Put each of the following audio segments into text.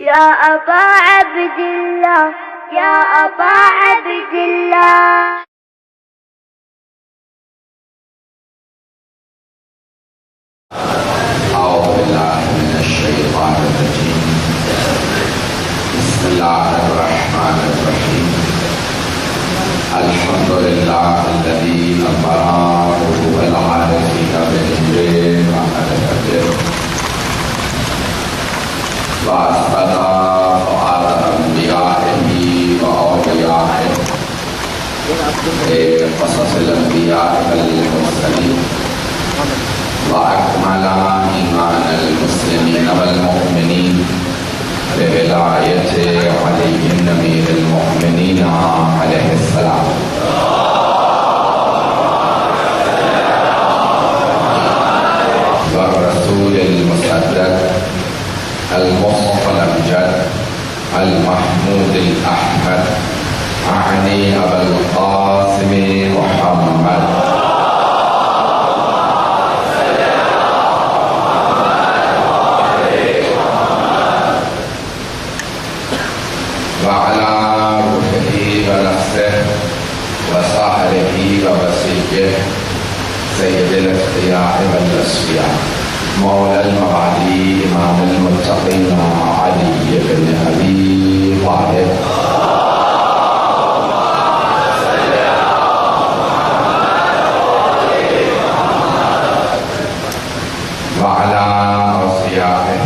يا أبا عبد الله يا أبا عبد الله. أعوذ بالله من الشيطان الرجيم. بسم الله الرحمن الرحيم. الحمد لله الذي أمر قلوب العارفين بالإنجيل وعمل الفجر وأثبت فعال أنبيائه وأوليائه قصص الأنبياء والمرسلين وأكمل إيمان المسلمين والمؤمنين بولاية علي أمير المؤمنين عليه السلام. والرسول المصدق المصطفى الأمجد المحمود الأحمد أعني أبا القاسم محمد وعلى روحه ونفسه وصاحبه ووصيه سيد الأتقياء والأصفياء مولى المعالي إمام المتقين علي بن أبي طالب وعلى أوصيائه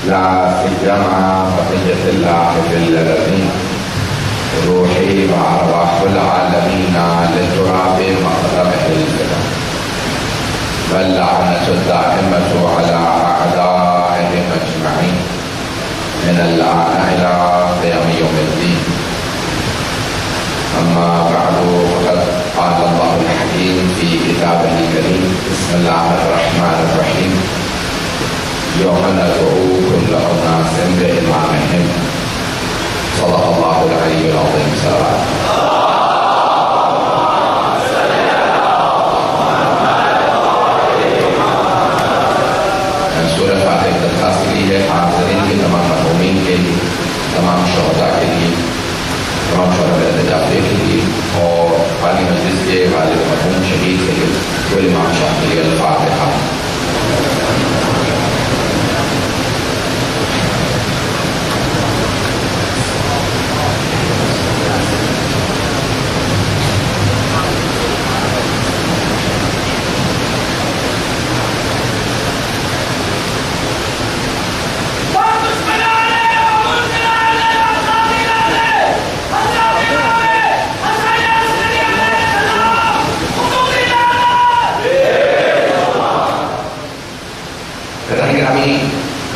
لا سيما بقية الله في الذين روحي وأرواح العالمين لتراب مقدمه الفدا واللعنة الدائمة على أعدائهم أجمعين من الآن إلى قيام يوم الدين. أما بعد فقد قال الله الحكيم في كتابه الكريم. بسم الله الرحمن الرحيم. يوم ندعو كل أناس بإمامهم. صدق الله العلي العظيم. صلوات سورہ فاتحہ کی درخواست کے لیے حاضرین کے تمام مرحومین کے تمام شہداء کے لیے تمام شہداء جعفری کے لیے اور عالی مجلس کے والد مرحوم شہید کے لیے وہ امام شاہ کے لیے الفاتحہ.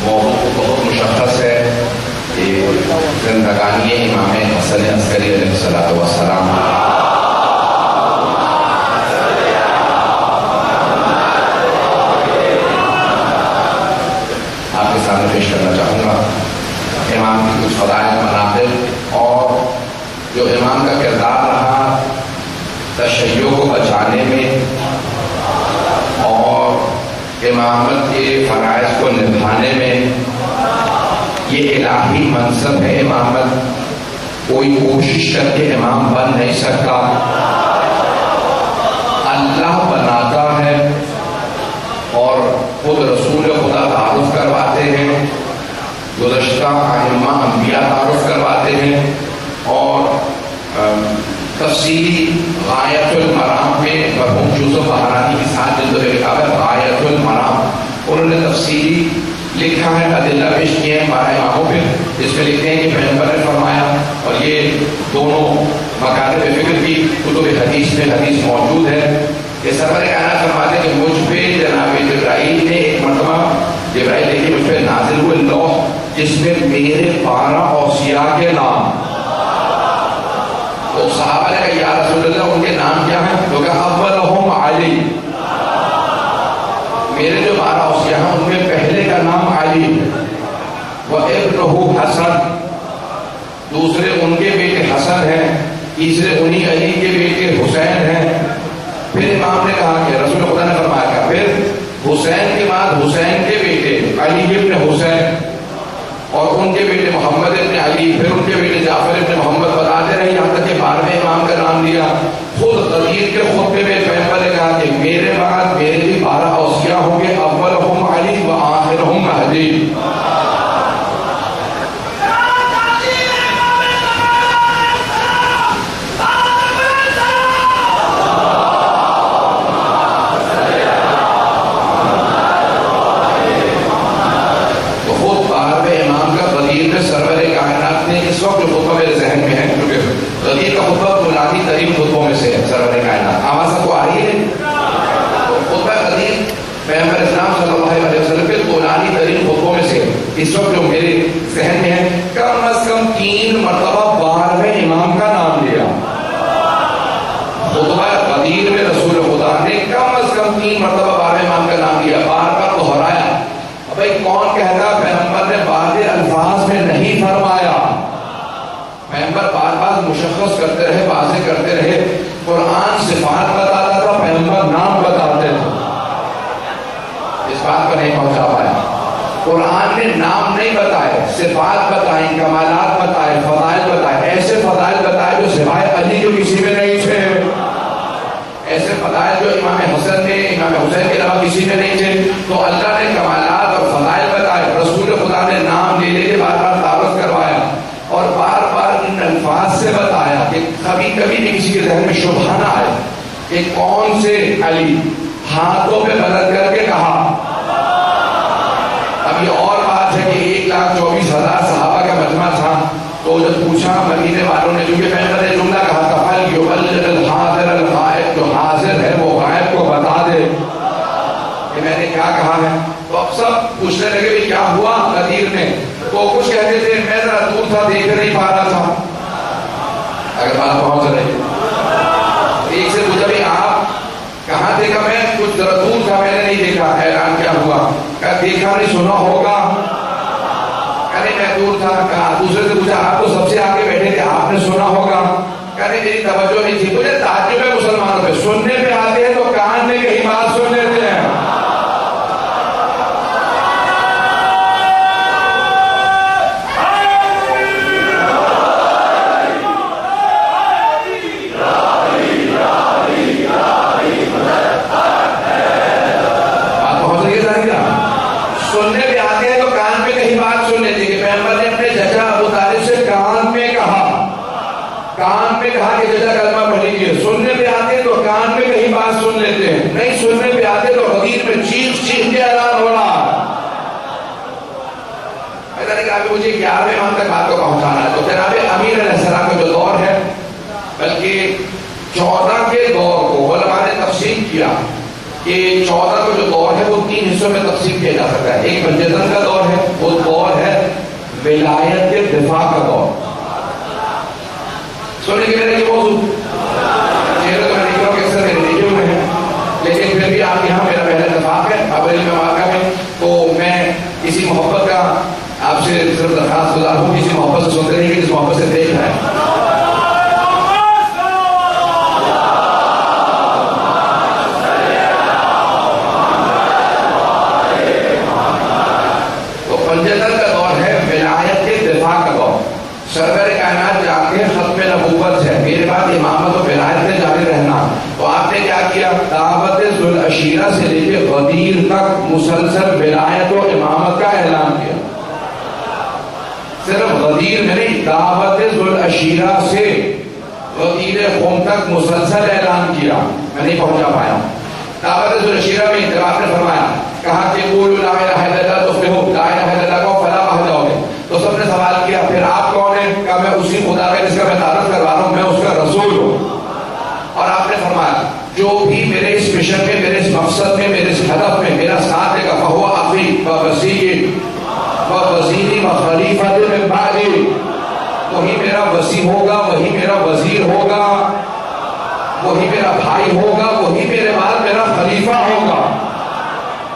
موضوع بہت مشخص ہے کہ زندگانی امام حسن عسکری علیہ الصلوۃ والسلام. آپ کے سامنے پیش کرنا چاہوں گا امام کی کچھ فضائل مناقب اور جو امام کا کردار رہا تشیع کو بچانے میں اور امامت کے فرائض کو نبھانے میں. یہ الہی منصب ہے امامت. کوئی کوشش کر کے امام بن نہیں سکتا. اللہ بناتا ہے اور خود رسول خدا تعارف کرواتے ہیں. گزشتہ ائمہ انبیاء تعارف کرواتے ہیں اور تفصیلی غایت المرام میں مرحوم یوسف بہرانی کے ساتھ جلد کتاب ہے غایت المرام انہوں نے تفصیلی لکھا ہے ادلہ پیش کیے ہیں 12 اماموں پہ. اس میں لکھتے ہیں کہ پیغمبر نے فرمایا اور یہ دونوں مکاتب فکر کی کتب حدیث میں حدیث موجود ہے کہ سرور کائنات فرماتے ہیں کہ مجھ پہ جناب جبرائیل نے ایک مرتبہ جبرائیل دیکھیے مجھ پہ نازل ہوئے لوح جس میں میرے 12 اوصیاء کے نام. تو صحابہ نے کہا یا رسول اللہ ان کے نام کیا ہیں؟ تو کہا اولہم علی. میرے جو 12 اوصیاء ہیں ان میں پہلے کا نام علی ہے. وابنہ حسن دوسرے ان کے بیٹے حسن ہیں. تیسرے انہی علی کے بیٹے حسین ہیں. پھر امام نے کہا کہ رسول خدا نے فرمایا کہ پھر حسین کے بعد حسین کے بیٹے علی ابن حسین اور ان کے بیٹے محمد ابن علی، پھر ان کے بیٹے جعفر ابن محمد، بتاتے رہے یہاں تک کہ 12ویں امام کا نام دیا۔ خود غدیر کے خطبے میں پیغمبر نے کہا کہ میرے بعد میرے بھی 12 اوصیاء ہوں گے، اولہم علی و آخرہم مہدی۔ سرور کائنات نے اس وقت جو خطبہ میرے ذہن میں ہے، کیونکہ غدیر کا خطبہ بنیادی ترین خطبوں میں سے ہے، سرور کائنات آواز سب کو آ رہی ہے؟ خطبہ غدیر پیغمبر اسلام صلی اللہ علیہ وسلم کے بنیادی ترین خطبوں میں سے اس وقت جو میرے ذہن میں ہے، کم از کم 3 مرتبہ 12ویں امام کا نام لیا۔ خطبہ غدیر میں رسول خدا نے کم از کم 3 مرتبہ 12ویں امام کا نام لیا، بار بار دہرایا۔ بھائی کون کہتا پیغمبر نے واضح الفاظ میں نہیں فرمایا؟ پیغمبر بار بار مشخص کرتے رہے، واضح کرتے رہے۔ قرآن صفات بتاتا تھا، پیغمبر نام بتاتے تھے۔ اس بات پر نہیں پہنچا پایا۔ قرآن نے نام نہیں بتائے، صفات بتائیں، کمالات بتائے، فضائل بتائے، ایسے فضائل بتائے جو سوائے علی جو کسی میں نہیں تھے، ایسے فضائل جو امام حسن نے، امام حسین کے علاوہ کسی میں نہیں تھے۔ تو اللہ نے کمالات اور فضائل بتائے، رسول خدا نے نام لے لے کے بار بار تعارف کروایا اور بار بار ان الفاظ سے بتایا کہ کبھی کبھی بھی کسی کے ذہن میں شبہ نہ آئے کہ کون سے علی، ہاتھوں پہ بدل کر کے کہا۔ اب یہ اور بات ہے کہ 1,24,000 صحابہ کا مجمع تھا، تو جب پوچھا مدینے والوں نے، چونکہ پہلے نے جملہ کہا تھا فَلْيُبَلِّغِ الْحَاضِرَ الْغَائِبَ، جو حاضر ہے وہ غائب کو بتا دے کہ میں نے کیا کہا ہے۔ تو اب سب پوچھنے لگے بھی کیا ہوا غدیر میں؟ تو کچھ کہتے تھے میں ذرا دور تھا، دیکھ نہیں پا رہا تھا۔ اگر بات پہنچ رہی، ایک سے پوچھا بھی آپ کہاں دیکھا؟ میں کچھ ذرا دور تھا، میں نے نہیں دیکھا۔ حیران کیا ہوا؟ کہا دیکھا نہیں، سنا ہوگا۔ کہنے میں دور تھا۔ کہا دوسرے سے پوچھا آپ تو سب سے آگے بیٹھے تھے، آپ نے سنا ہوگا؟ کہنے میری توجہ نہیں تھی۔ مجھے تعجب ہے مسلمانوں پہ، سننے پہ آتے ہیں تو کان میں کہیں بات سن لیتے ہیں۔ سننے پہ آتے ہیں تو کان میں کہیں بات سن لیتے کہ پیغمبر نے اپنے چچا ابو طالب سے کان میں کہا، کان میں کہا کہ چچا کلمہ پڑھ لیجیے۔ سننے پہ آتے ہیں تو کان میں کہیں بات سن لیتے ہیں، نہیں سننے پہ آتے تو غدیر میں چیخ چیخ کے اعلان ہو رہا۔ ایسا نہیں کہا کہ مجھے 11ویں امام تک بات کو پہنچانا ہے۔ تو جناب امیر علیہ السلام کا جو دور ہے، بلکہ 14 کے دور کو علماء نے تقسیم کیا کہ 14 کا جو دور ہے وہ 3 حصوں میں تقسیم کیا جا سکتا ہے۔ ایک بنجزن کا دور ہے، وہ دور ہے ولایت کے دفاع کا دور۔ سننے کے میرے یہ موضوع چہرے تو میں دیکھ رہا ہوں کہ اکثر میرے دیکھے ہوئے ہیں، لیکن پھر بھی آپ یہاں میرا پہلا اتفاق ہے ابریل میں واقع ہے، تو میں کسی محبت کا آپ سے صرف درخواست گزار ہوں، کسی محبت سے سنتے رہیے، کسی محبت سے دیکھ رہے ہیں۔ سرور کائنات جانتے ہیں ختم نبوت ہے، میرے بعد امامت و ولایت سے جاری رہنا۔ تو آپ نے کیا کیا؟ دعوت ذوالعشیرہ سے لے کے غدیر تک مسلسل ولایت و امامت کا اعلان کیا۔ صرف غدیر میں نہیں، دعوت ذوالعشیرہ سے غدیر قوم تک مسلسل اعلان کیا۔ میں نہیں پہنچا پایا۔ دعوت ذوالعشیرہ میں جب آپ نے فرمایا، کہا کہ قولوا لا الہ الا اللہ تفلحوا، لا الہ الا اللہ کو فلاح پا جاؤ گے، تو سب نے سوال کیا پھر آپ کون ہیں؟ کہا میں اسی خدا کا جس کا میں تعارف کروا رہا ہوں، میں اس کا رسول ہوں۔ اور آپ نے فرمایا جو بھی میرے اس مشن میں، میرے اس مقصد میں، میرے اس ہدف میں میرا ساتھ دے گا فہو اخی و وصی و وزیری و خلیفۃ من بعدی، وہی میرا وصی ہوگا، وہی میرا وزیر ہوگا، وہی میرا بھائی ہوگا، وہی میرے بعد میرا خلیفہ ہوگا۔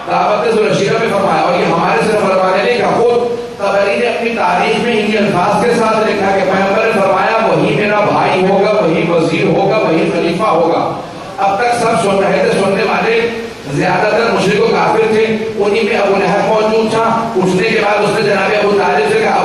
دعوت ذوالعشیرہ میں فرمایا، اور یہ ہمارے صرف فرمانے نہیں کہ خود طبری نے اپنی تاریخ میں انہی الفاظ کے ساتھ لکھا کہ پیغمبر نے فرمایا وہی میرا بھائی ہوگا، وہی وزیر ہوگا، وہی خلیفہ ہوگا۔ اب تک سب سن رہے تھے، سننے والے زیادہ تر مشرک و کافر تھے، انہی میں ابو لہب موجود تھا۔ اٹھنے کے بعد اس نے جناب ابو طالب سے کہا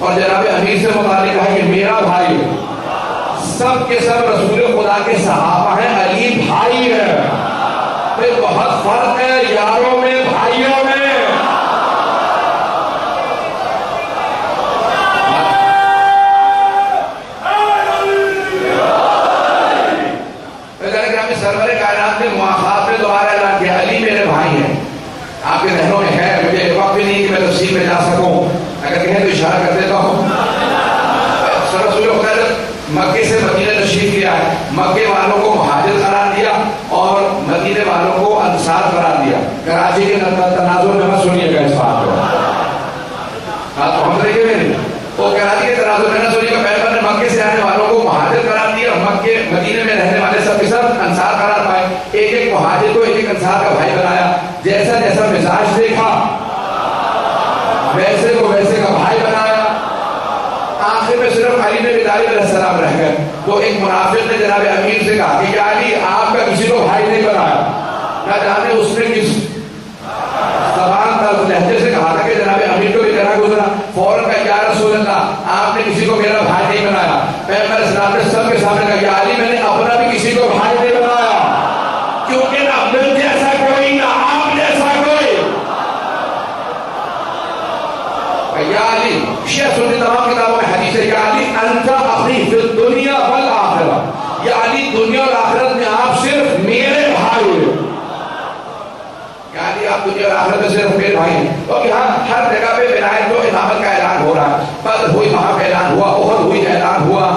اور جناب امیر سے متعلق ہے کہ میرا بھائی سب کے سب رسول خدا کے صحابہ ہیں، علی بھائی ہے، پھر بہت فرق ہے یاروں میں بھائیوں میں۔ سرور کائنات نے مواخات میں دوبارہ اعلان کیا علی میرے بھائی ہیں۔ آپ کے ذہنوں میں ہے، مجھے وقت بھی نہیں کہ میں تفصیل میں جا سکوں، اگر کہیں تو اشارہ کر دیتا ہوں۔ رسول خدا مکے سے مدینہ تشریف لیا ہے، مکے والوں کو مہاجر قرار دیا اور مدینے والوں کو انصار قرار دیا۔ کراچی کے تناظر میں مت سنیے گا اس بات کو، بات کو ہم طریقے میں نہیں، وہ کراچی کے تناظر میں نہ سنیے گا۔ پیغمبر نے مکے سے آنے والوں کو مہاجر قرار دیا، مکے مدینے میں رہنے والے سب کے سب انصار قرار پائے۔ ایک ایک مہاجر کو ایک ایک انصار کا بھائی بنایا، جیسا جیسا مزاج دیکھا ویسے کو ویسے کا بھائی بنایا۔ آخر میں صرف علی بن ابی طالب علیہ السلام رہ گئے۔ تو ایک منافق نے جناب امیر سے کہا کہ علی آپ کا کسی کو بھائی نہیں بنایا، نہ جانے اس نے کس زبان طرز لہجے سے کہا تھا کہ جناب امیر کو بھی کہنا گزرا، فوراً کہا یا رسول اللہ آپ نے کسی کو میرا بھائی نہیں بنایا۔ پیغمبر اسلام نے سب کے سامنے کہا کہ علی میں نے اپنا بھی کسی کو بھائی نہیں بنایا، کیونکہ نہ مجھ جیسا کوئی نہ آپ جیسا کوئی۔ یا علی، شیعہ سنی تمام کتابوں میں حدیث ہے، یا علی انت اخی فی الدنیا والآخرہ، یا علی دنیا اور آخرت میں آپ صرف میرے بھائی ہیں۔ یا علی آپ دنیا اور آخرت میں صرف میرے بھائی ہیں۔ تو یہاں ہر جگہ پہ ولایت و امامت کا اعلان ہو رہا ہے۔ بدر ہوئی وہاں پہ اعلان ہوا، احد ہوئی اعلان ہوا،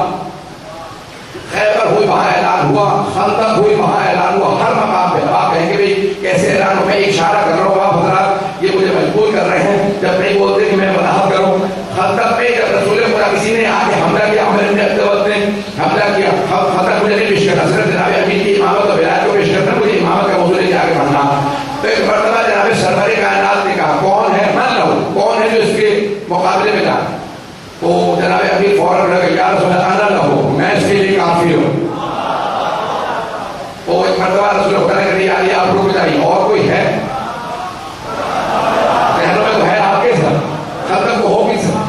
خیبر ہوئی وہاں اعلان ہوا، خندق ہوئی وہاں اعلان ہوا، ہر مقام پہ۔ آپ کہیں گے بھائی کیسے اعلان ہو؟ میں ایک اشارہ کر رہا ہوں، آپ حضرات یہ مجھے مجبور کر رہے ہیں جب نہیں بولتے کہ میں وضاحت کروں۔ خندق میں جب رسول خدا کسی نے آگے حملہ کیا، عمر بن عبد العزیز نے حملہ کیا، خندق مجھے نہیں پیش کرنا، صرف جناب امیر کی امامت اور ولایت کو پیش کرنا، مجھے امامت کا موضوع لے کے آگے بڑھنا۔ تو ایک مرتبہ جناب سرور کائنات نے کہا کون ہے من لو، کون ہے جو اس کے مقابلے میں جائے؟ تو جناب امیر فوراً لگا یا رسول اللہ انا لہو، میں اس کے لیے کافی ہوں۔ وہ ایک مرتبہ رسول خدا نے کہا علی آپ رک جائیے، اور کوئی ہے؟ ذہنوں میں تو ہے آپ کے ساتھ، خندق کو ہو بھی سکتا۔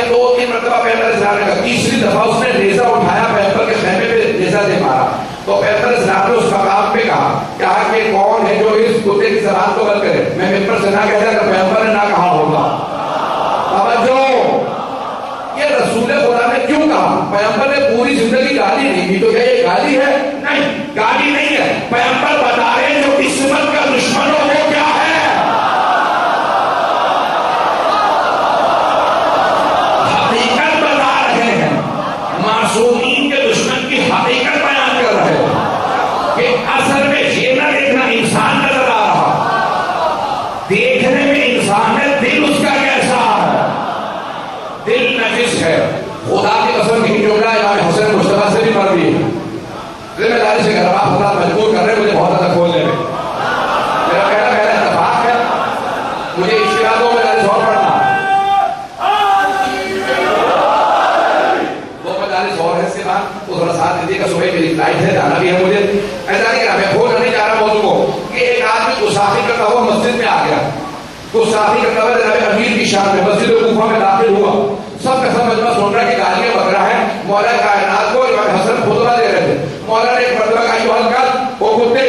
دو تین مرتبہ پیغمبر اسلام نے کہا، تیسری دفعہ اس نے نیزہ اٹھایا، پیغمبر کے خیمے پہ نیزہ دے مارا۔ تو پیغمبر اسلام نے اس مقام پہ کہا کہ کون ہے جو اس کتے کی زبان کو بند کرے؟ میں ممبر سے نہ کہتا کہ پیغمبر نے نہ کہا ہوگا۔ توجہ، یہ رسول خدا نے کیوں کہا؟ پیغمبر نے پوری زندگی گالی نہیں دی، تو کیا یہ گالی ہے؟ نہیں، گالی نہیں ہے۔ پیغمبر بتا رہے ہیں جو قسمت کا دشمن ہو وہ کیا ہے؟ حقیقت بتا رہے ہیں، معصومین کے دشمن کی حقیقت بیان کر رہے ہیں کہ اصل میں یہ نہ دیکھنا انسان نظر آ رہا، دیکھنے میں انسان ہے، دل اس کا کیسا ہے؟ دل نجس ہے۔ خدا کی قسم کی جملہ امام حسن مصطفیٰ سے بھی مروی ہے، ذمہ داری سے کہہ رہا ہوں، خدا مجبور کر رہے ہیں مجھے بہت زیادہ کھولنے میں۔ میرا کہنا میرا اتفاق ہے، مجھے اشتہادوں میں داری اور پڑھنا دو مجالس اور ہے، اس کے بعد تو تھوڑا ساتھ دیجیے گا، صبح میری فلائٹ ہے، جانا بھی ہے مجھے۔ ایسا نہیں کہا، میں بھولنا نہیں چاہ رہا موضوع کو کہ ایک آدمی گستاخی کرتا ہوا مسجد میں آ گیا، گستاخی کرتا ہوا جناب امیر کی شان میں مسجد کوفہ میں داخل ہوا، سب کا سب مجمع سن رہا کہ گالیاں بک رہا ہے۔ مولا کائنات کو امام حسن خطبہ دے رہے تھے، مولا نے ایک مرتبہ کہا یوحنا کا وہ کتے،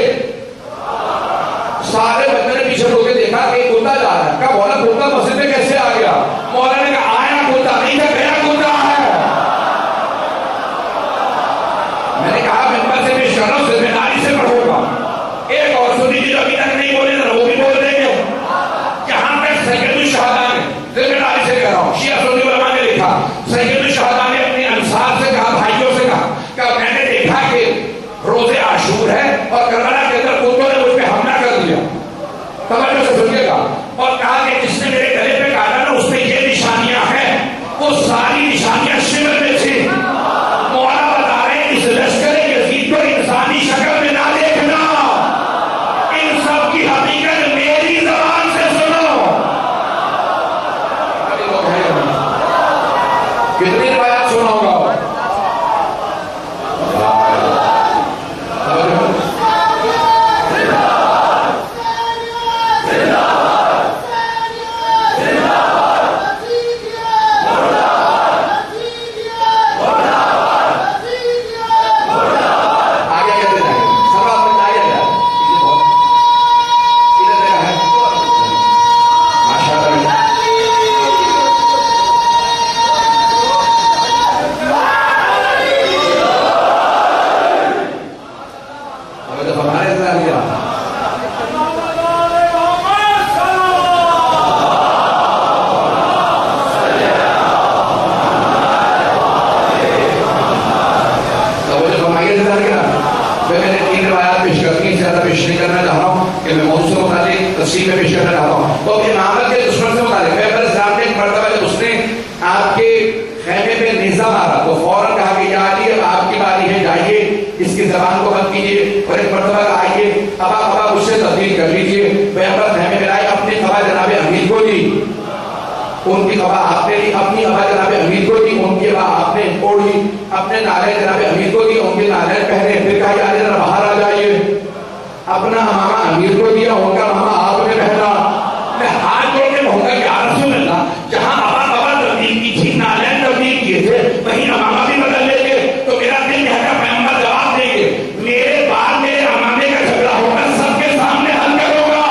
سارے بندے نے پیچھے ہو کے دیکھا کہ کتا جا رہا ہے، کہا مولا کتا مسجد میں کیسے آ گیا؟ مولا نے کہا آیا کتا نہیں تھا، گیا کتا ہے۔ میں نے کہا ممبر سے پیش کر رہا ہوں، ذمہ داری سے پڑھوں گا۔ ایک اور سنی جو ابھی تک نہیں بولے ذرا وہ بھی بول دیں گے۔ یہاں پہ سید الشہداء نے، ذمہ داری سے کہہ رہا ہوں، شیعہ سنی علماء نے لکھا، سید الشہداء نے اپنے انصار سے کہا، بھائیوں سے کہا کہ میں نے دیکھا کہ روز عاشور ہے اور کربلا کے اندر کتوں نے مجھ پہ حملہ کر دیا، توجہ سے سنیے گا، اور کہا کہ جس نے میرے گلے پہ کاٹا نا اس میں یہ نشانیاں ہیں، وہ ساری نشانیاں شمر میں تھی۔ مولا بتا رہے ہیں اس لشکر یزید کو انسانی شکل میں نہ دیکھنا، ان سب کی حقیقت میری زبان سے سنو۔ کتنی روایات سنا ہوگا؟ ان کی قبا آپ نے لی، اپنی قبا جناب امیر کو دی، ان کی قبا آپ نے اوڑھی، اپنے نالے جناب امیر کو دی، ان کے نالے پہنے، پھر کہا یا ذرا باہر آ جائیے، اپنا امامہ امیر کو دیا، ان کا امامہ آپ نے پہنا. میں ہاتھ جوڑ کے کہوں گا کہ یا رسول اللہ، جہاں ابا تبدیل کی تھی، نالین تبدیل کیے تھے، وہیں امامہ بھی بدل لیں گے. تو میرا دل کہتا ہے پیغمبر جواب دیں گے، میرے بعد میرے امامے کا جھگڑا ہوگا، سب کے سامنے حل کروں گا.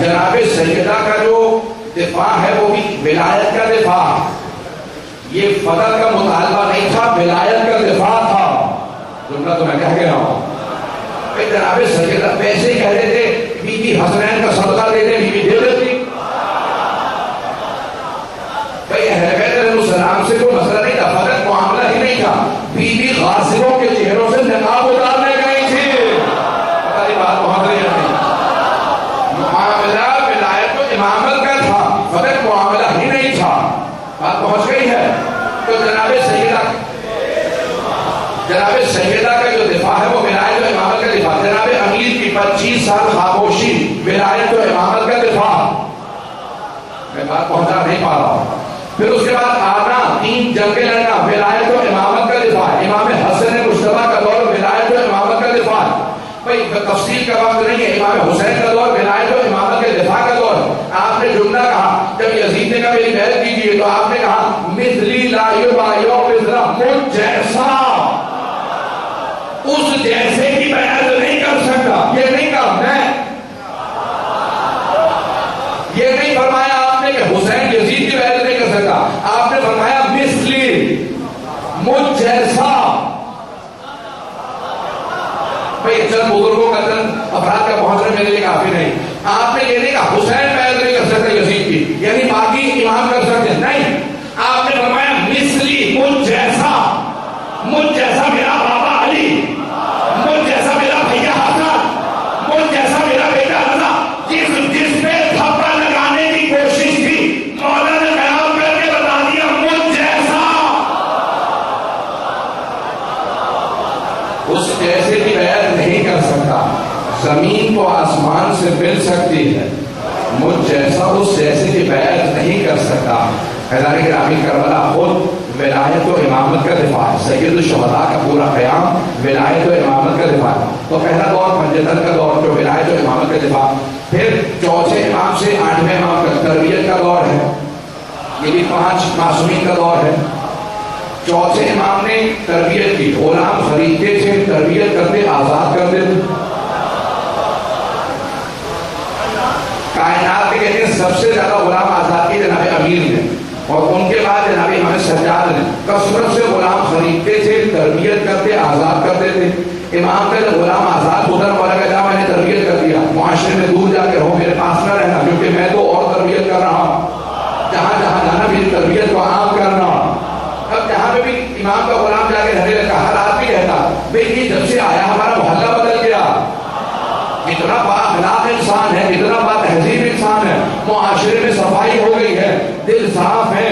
جناب سیدہ کا جو دفاع ہے وہ بھی ولایت کا دفاع، یہ فضل کا مطالبہ نہیں تھا، ولایت کا دفاع تھا. جملہ تو میں کہہ گیا ہوں. جناب سیدہ پیسے کہہ رہے تھے بی بی حسنین کا صدقہ دے دے، بی بی دے دیتی. بھائی اہل بیت علیہ السلام سے کوئی مسئلہ نہیں تھا، فقط معاملہ ہی نہیں تھا، بی بی غاصبوں کے چہروں سے نقاب اتارنے گئی تھی. پتہ نہیں بات پہنچ رہی ہے. معاملہ ولایت و امامت کا تھا، فقط معاملہ ہی نہیں تھا. بات پہنچ گئی ہے. تو جناب سیدہ کا جو دفاع ہے وہ ولایت و امامت کا دفاع. جناب امیر کی 25 سال خاموشی، ولایت و امامت کا دفاع. میں بات پہنچا نہیں پا رہا ہوں. پھر اس کے بعد آنا، 3 جنگیں لڑنا، ولایت و امامت کا دفاع. امام حسن مجتبیٰ کا دور، ولایت و امامت کا دفاع. بھائی تفصیل کا وقت نہیں ہے. امام حسین کا دور، ولایت و امامت کے دفاع کا دور. آپ نے جملہ کہا، جب یزید نے کہا میری بیعت کیجیے، تو آپ نے کہا مثلی لا یبایع مثلا، مجھ جیسا اس جیسے کی بیعت نہیں کر سکتا. یہ نہیں کہا میں، یہ نہیں فرمایا آپ نے کہ حسین یزید کی بیعت نہیں کر سکتا. آپ نے فرمایا مثلی، مجھ جیسا. بھئی چند بزرگوں کا چند افراد کا پہنچنا میرے لیے کافی نہیں. آپ نے یہ نہیں کہا حسین بیعت نہیں کر سکتا یزید کی، یعنی باقی امام کر سکتے نہیں. آپ نے فرمایا مثلی، مجھ جیسا. مجھ جیسا میرا بابا علی، مجھ جیسا میرا بھیا حسن، مجھ جیسا میرا بیٹا رضا. جس پہ تھپڑا لگانے کی کوشش تھی، مولا نے بیان کر کے بتا دیا مجھ جیسا. اس جیسے کی بیعت نہیں کر سکتا. زمین کو آسمان سے مل سکتی ہے، مجھ جیسا اس جیسے کی بیعت نہیں کر سکتا. حیدر گرامی کربلا خود ولایت و امامت کا دفاع ہے. سید الشہداء کا پورا قیام ولایت و امامت کا دفاع ہے. تو پہلا دور پنجتن کا دور جو ولایت و امامت کا دفاع. پھر چوتھے امام سے 8ویں امام کا تربیت کا دور ہے. یہ بھی 5 معصومین کا دور ہے. چوتھے امام نے تربیت کی، غلام خریدتے تھے، تربیت کرتے، آزاد کرتے تھے. کائنات کے کہتے ہیں سب سے زیادہ غلام آزاد کیے جناب امیر نے، اور ان کے بعد جناب امام سجاد نے. کثرت سے غلام خریدتے تھے، تربیت کرتے، آزاد کرتے تھے. امام کا جب غلام آزاد ہوتا مولا کا جا میں نے تربیت کر دیا، معاشرے میں دور جا کے رہو، میرے پاس نہ رہنا، کیونکہ میں تو اور تربیت کر رہا ہوں. جہاں جہاں جانا میری تربیت کو عام کرنا. اب جہاں پہ بھی امام کا غلام جا کے رہنے لگا، ہر آدمی کہتا بھئی یہ جب سے آیا ہمارا محلہ بدل گیا. اتنا با اخلاق انسان ہے، اتنا با تہذیب انسان ہے، معاشرے میں صفائی ہو گئی ہے، دل صاف ہے،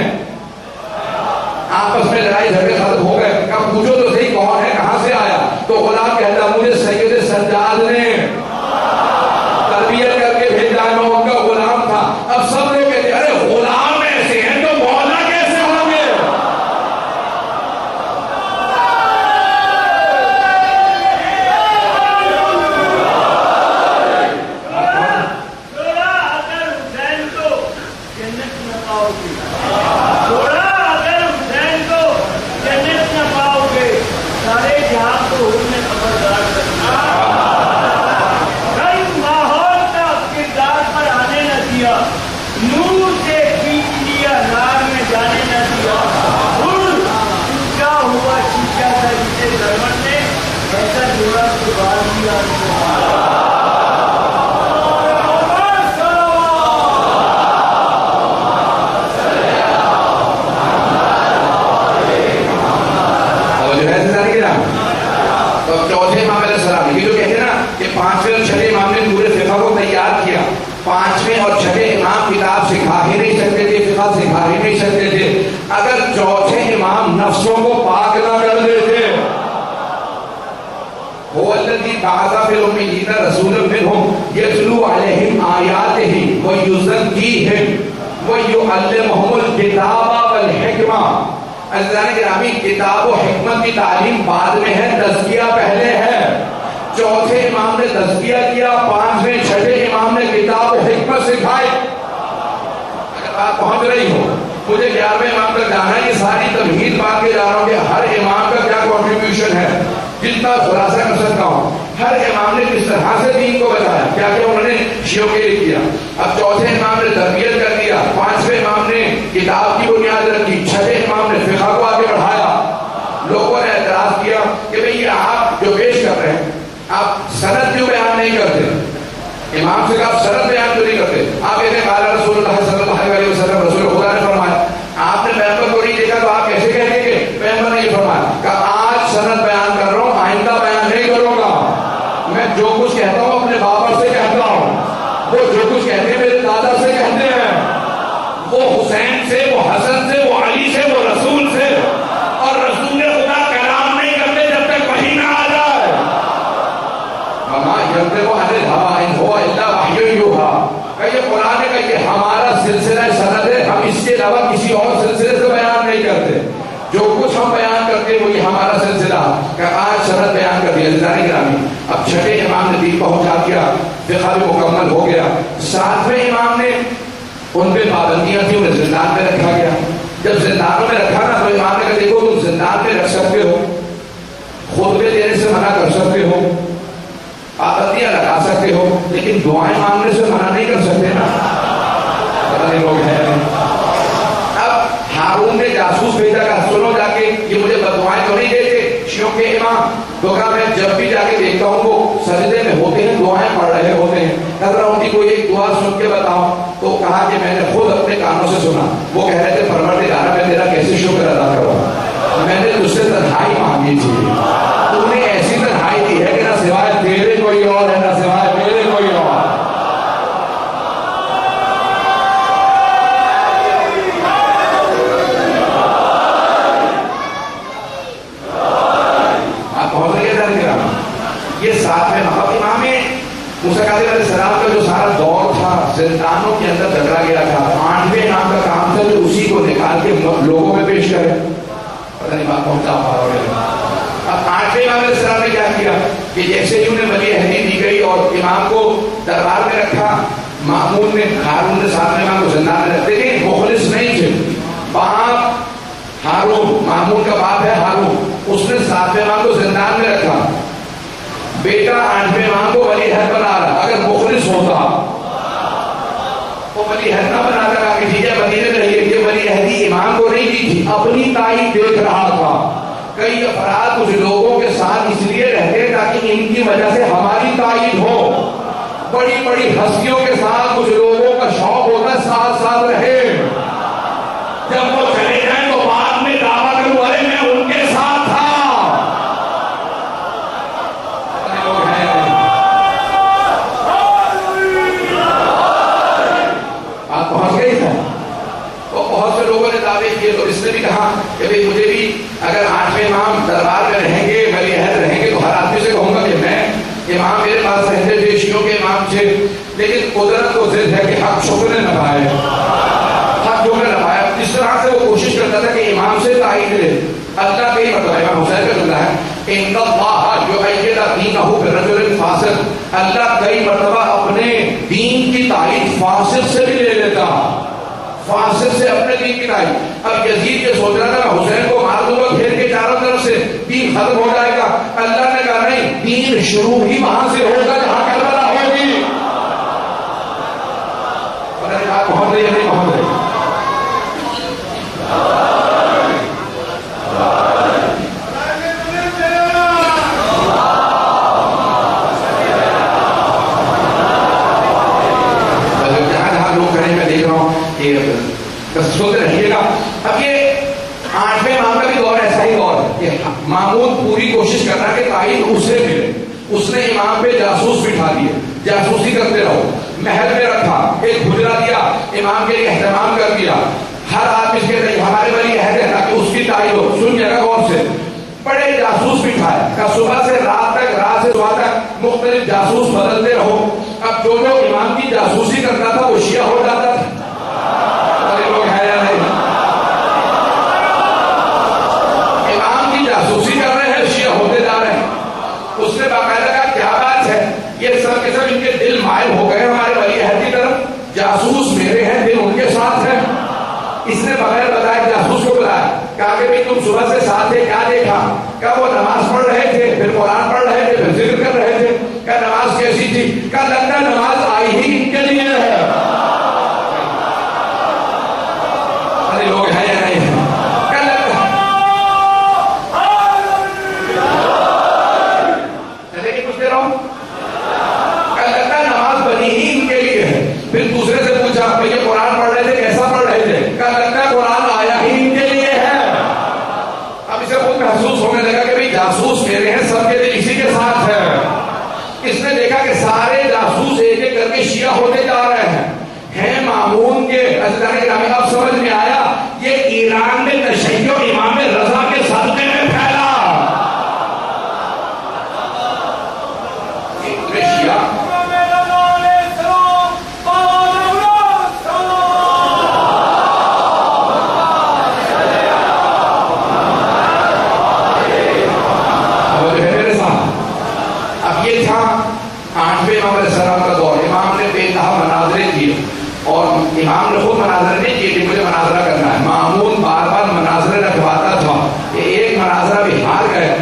آپس میں لڑائی جھگڑے ختم ہو گئے. اب پوچھو تو صحیح کون ہے، کہاں سے آیا؟ تو غلام کہتا مجھے سید سجاد نے تربیت کر کے بھیجا، میں ان کا غلام تھا. اب سب لوگ کہتے ارے غلام ایسے ہیں تو مولا کیسے ہوں گے؟ چوتھے امام علیہ السلام، یہ جو کہتے ہیں نا کہ الذی بعث فی الامیین رسولا منہم یتلو علیہم آیاتہ ویزکیہم ویعلمہم الکتاب والحکمہ. عزیزان گرامی، کتاب و حکمت کی تعلیم بعد میں ہے، تزکیہ پہلے ہے. چوتھے امام نے تزکیہ کیا، پانچویں چھٹے امام نے کتاب و حکمت سکھائی. اگر بات پہنچ رہی ہو، مجھے 11ویں امام تک جانا ہے. یہ ساری تمہید بات کے جا رہا ہوں کہ ہر امام کا کیا کنٹریبیوشن ہے، جتنا خلاصہ کر سکتا ہوں. ہر امام نے کس طرح سے دین کو بتایا، کیا کیا انہوں نے شیعوں کے لیے کیا. اب چوتھے امام نے تربیت کر دیا، پانچویں امام نے کتاب کی بنیاد رکھی، چھٹے امام نے فقہ کو آگے بڑھایا. لوگوں نے اعتراض کیا کہ بھئی یہ آپ جو پیش کر رہے ہیں، آپ سند کیوں بیان نہیں کرتے؟ امام سے کہا سند بیان کیوں نہیں کرتے؟ آپ کہتے ہیں قال رسول اللہ صلی اللہ علیہ وسلم، رسول خدا نے فرمایا. آپ نے پیغمبر کو نہیں دیکھا تو آپ کیسے کہیں گے کہ پیغمبر نے یہ فرمایا؟ کہ آج سند بیان کر رہا ہوں، آئندہ بیان نہیں کروں گا. میں جو کچھ کہتا ہوں اپنے بابا سے کہتا ہوں، وہ جو کچھ کہتے ہیں میرے دادا سے کہتے ہیں، وہ حسین سے، وہ حسن سے، وہ علی سے، وہ رسول سے. اور رسول خدا کلام نہیں کرتے جب تک وحی نہ آ جائے. وما ينطق عن الهوى ان هو الا وحی یوحی. یہ قرآن کا یہ ہمارا سلسلہ سند ہے، ہم اس کے علاوہ کسی اور سلسلے سے بیان نہیں کرتے. جو کچھ ہم بیان کرتے ہیں وہی ہمارا سلسلہ. کہ آج سند بیان کر دیا. عزیزان گرامی، اب چھٹے امام نے دین پہنچا دیا، فقہ بھی مکمل ہو گیا. ساتویں امام نے ان پہ پابندیاں تھیں، انہیں زندان میں رکھا گیا. جب زندانوں میں رکھا نا تو امام نے کہا دیکھو تم زندان میں رکھ سکتے ہو، خطبے دینے سے منع کر سکتے ہو، پابندیاں لگا سکتے ہو، لیکن دعائیں مانگنے سے منع نہیں کر سکتے نا. پتہ نہیں لوگ ہیں. اب ہارون نے جاسوس بھیجا کہ سنو جا کے یہ مجھے بددعائیں تو نہیں دیتے شیعوں کے امام. تو کہا میں جب بھی جا کے دیکھتا ہوں وہ سجدے میں ہوتے ہیں، دعائیں پڑھ رہے ہوتے ہیں، اگر ان کی کوئی ایک دعا سن کے بتاؤ. تو کہا کہ میں نے خود اپنے کانوں سے سنا، وہ کہہ رہے تھے پروردگار میں تیرا کیسے شکر ادا کروں، میں نے تجھ سے تنہائی مانگی تھی، تو نے ایسی تنہائی دی ہے کہ نہ سوائے تیرے کوئی اور ہے، نہ سوائے میرے کوئی اور. آپ پہنچ گئے جانے کے نام. یہ ساتویں امام موسیٰ کاظم علیہ السلام کا جو سارا دور تھا زندانوں کے اندر جھگڑا گیا تھا. 8ویں امام کا کام تھا جو اسی کو نکال کے لوگوں میں پیش کرے. پتہ نہیں بات پہنچا پا رہا ہے. اب 8ویں امام علیہ السلام نے کیا کیا کہ جیسے ہی انہیں ولی عہدی دی گئی اور امام کو دربار میں رکھا، مامون نے، ہارون نے 7ویں امام کو زندان میں رکھتے تھے. مخلص نہیں تھے. باپ ہارون، مامون کا باپ ہے ہارون، اس نے 7ویں امام کو زندان میں رکھا. بیٹا 8ویں امام کو ولی عہد بنا رہا. اگر مخلص ہوتا وہ ولی عہد نہ بنا کر آگے ٹھیک ہے مدینے میں رہیے. یہ ولی عہدی امام کو نہیں دی تھی، اپنی تائید دیکھ رہا تھا. کئی افراد کچھ لوگوں کے ساتھ اس لیے رہتے تاکہ ان کی وجہ سے ہماری تائید ہو. بڑی بڑی ہستیوں کے ساتھ کچھ لوگوں کا شوق ہوتا ہے ساتھ ساتھ رہے. جب وہ چلے جائیں تو بعد میں دعویٰ کروں ارے میں ان کے ساتھ تھا. آپ پہنچ گئے تھے. تو بہت سے لوگوں نے دعوے کیے تو اس نے بھی کہا کہ بھئی مجھے بھی اگر 8ویں امام دربار میں رہیں گے، ولی عہد رہیں گے، تو ہر آدمی سے کہوں گا کہ میں امام میرے پاس رہتے تھے، شیعوں کے امام تھے، لیکن قدرت کو ضد ہے کہ حق شکر نے نبھائے، حق شکر نے نبھایا. اس طرح سے وہ کوشش کرتا تھا کہ امام سے تائید لے. اللہ کئی مرتبہ امام حسین کا جملہ ہے ان اللہ یؤید دینہ برجل فاسق. اللہ کئی مرتبہ اپنے دین کی تائید فاسق سے بھی لے لیتا، فاسق سے اپنے دین کی تائید. اب یزید یہ سوچ رہا تھا میں حسین کو مار دوں گا گھیر کے چاروں طرف سے، دین ختم ہو جائے گا. اللہ نے کہا نہیں، دین شروع ہی وہاں سے ہوگا جہاں کربلا ہوگی. آپ پہنچ رہی ہے نہیں پہنچ رہی؟ سنتے رہیے گا. اب یہ 8ویں امام کا بھی دور ایسا ہی دور ہے کہ مامون پوری کوشش کر رہا ہے کہ تائید اسے ملے. اس نے امام پہ جاسوس بٹھا دیے، جاسوسی کرتے رہو. محل میں رکھا، ایک حجرہ دیا، امام کے لیے اہتمام کر دیا. ہر آدمی کے لیے ہمارے ولی عہد ہے تاکہ اس کی تائید ہو. سنیے گا غور سے. بڑے جاسوس بٹھا لکھا ہے کہ صبح سے رات تک، رات سے صبح تک مختلف جاسوس بدلتے رہو. اب جو امام کی جاسوسی کرتا تھا وہ شیعہ ہو جاتا تھا. لوگ ہے یا نہیں؟ امام کی جاسوسی کر رہے ہیں، شیعہ ہوتے جا رہے ہیں. اس نے باقاعدہ کہا کیا بات ہے، یہ سب کے سب ان کے دل مائل ہو گئے ہمارے ولی عہد کی طرف، جاسوس میرے ہیں، دل ان کے ساتھ ہے. اس نے بغیر بتایا جاسوس کو بتایا، کہا کہ بھئی تم صبح سے ساتھ تھے، کیا دیکھا؟ کہا وہ نماز پڑھ رہے تھے، پھر قرآن پڑھ رہے تھے، پھر ذکر کر رہے تھے. کہا نماز کیسی تھی؟ کہا لگتا ہے نماز آئی ہی ان کے لیے ہے. ارے لوگ ہیں یا نہیں ہیں؟ کہا لگتا چلے گی کچھ دیر رہو. کہا لگتا ہے نماز بنی ہی ان کے لیے ہے. پھر دوسرے سے پوچھا بھئی یہ قرآن پڑھ رہے تھے، کیسا پڑھ رہے تھے؟ کہا لگتا ہے قرآن آیا ہی ان کے لیے ہے. اب اسے خود محسوس ہونے لگا کہ بھئی جاسوس میرے ہیں، سب کے دل اسی کے ساتھ ہے. اس نے دیکھا کہ سارے جاسوس ایک ایک کر کے شیعہ ہوتے جا رہے ہیں مامون کے. اب سمجھ میں آیا یہ ایران میں تشیع امام رضا کے صدقے میں پھیلا. امام علیہ السلام کا دور، امام نے بے انتہا مناظرے کیے اور امام نے خود مناظرے نہیں کیے کہ مجھے مناظرہ کرنا ہے. مامون بار بار مناظرے رکھواتا تھا کہ ایک مناظرہ بھی ہار گئے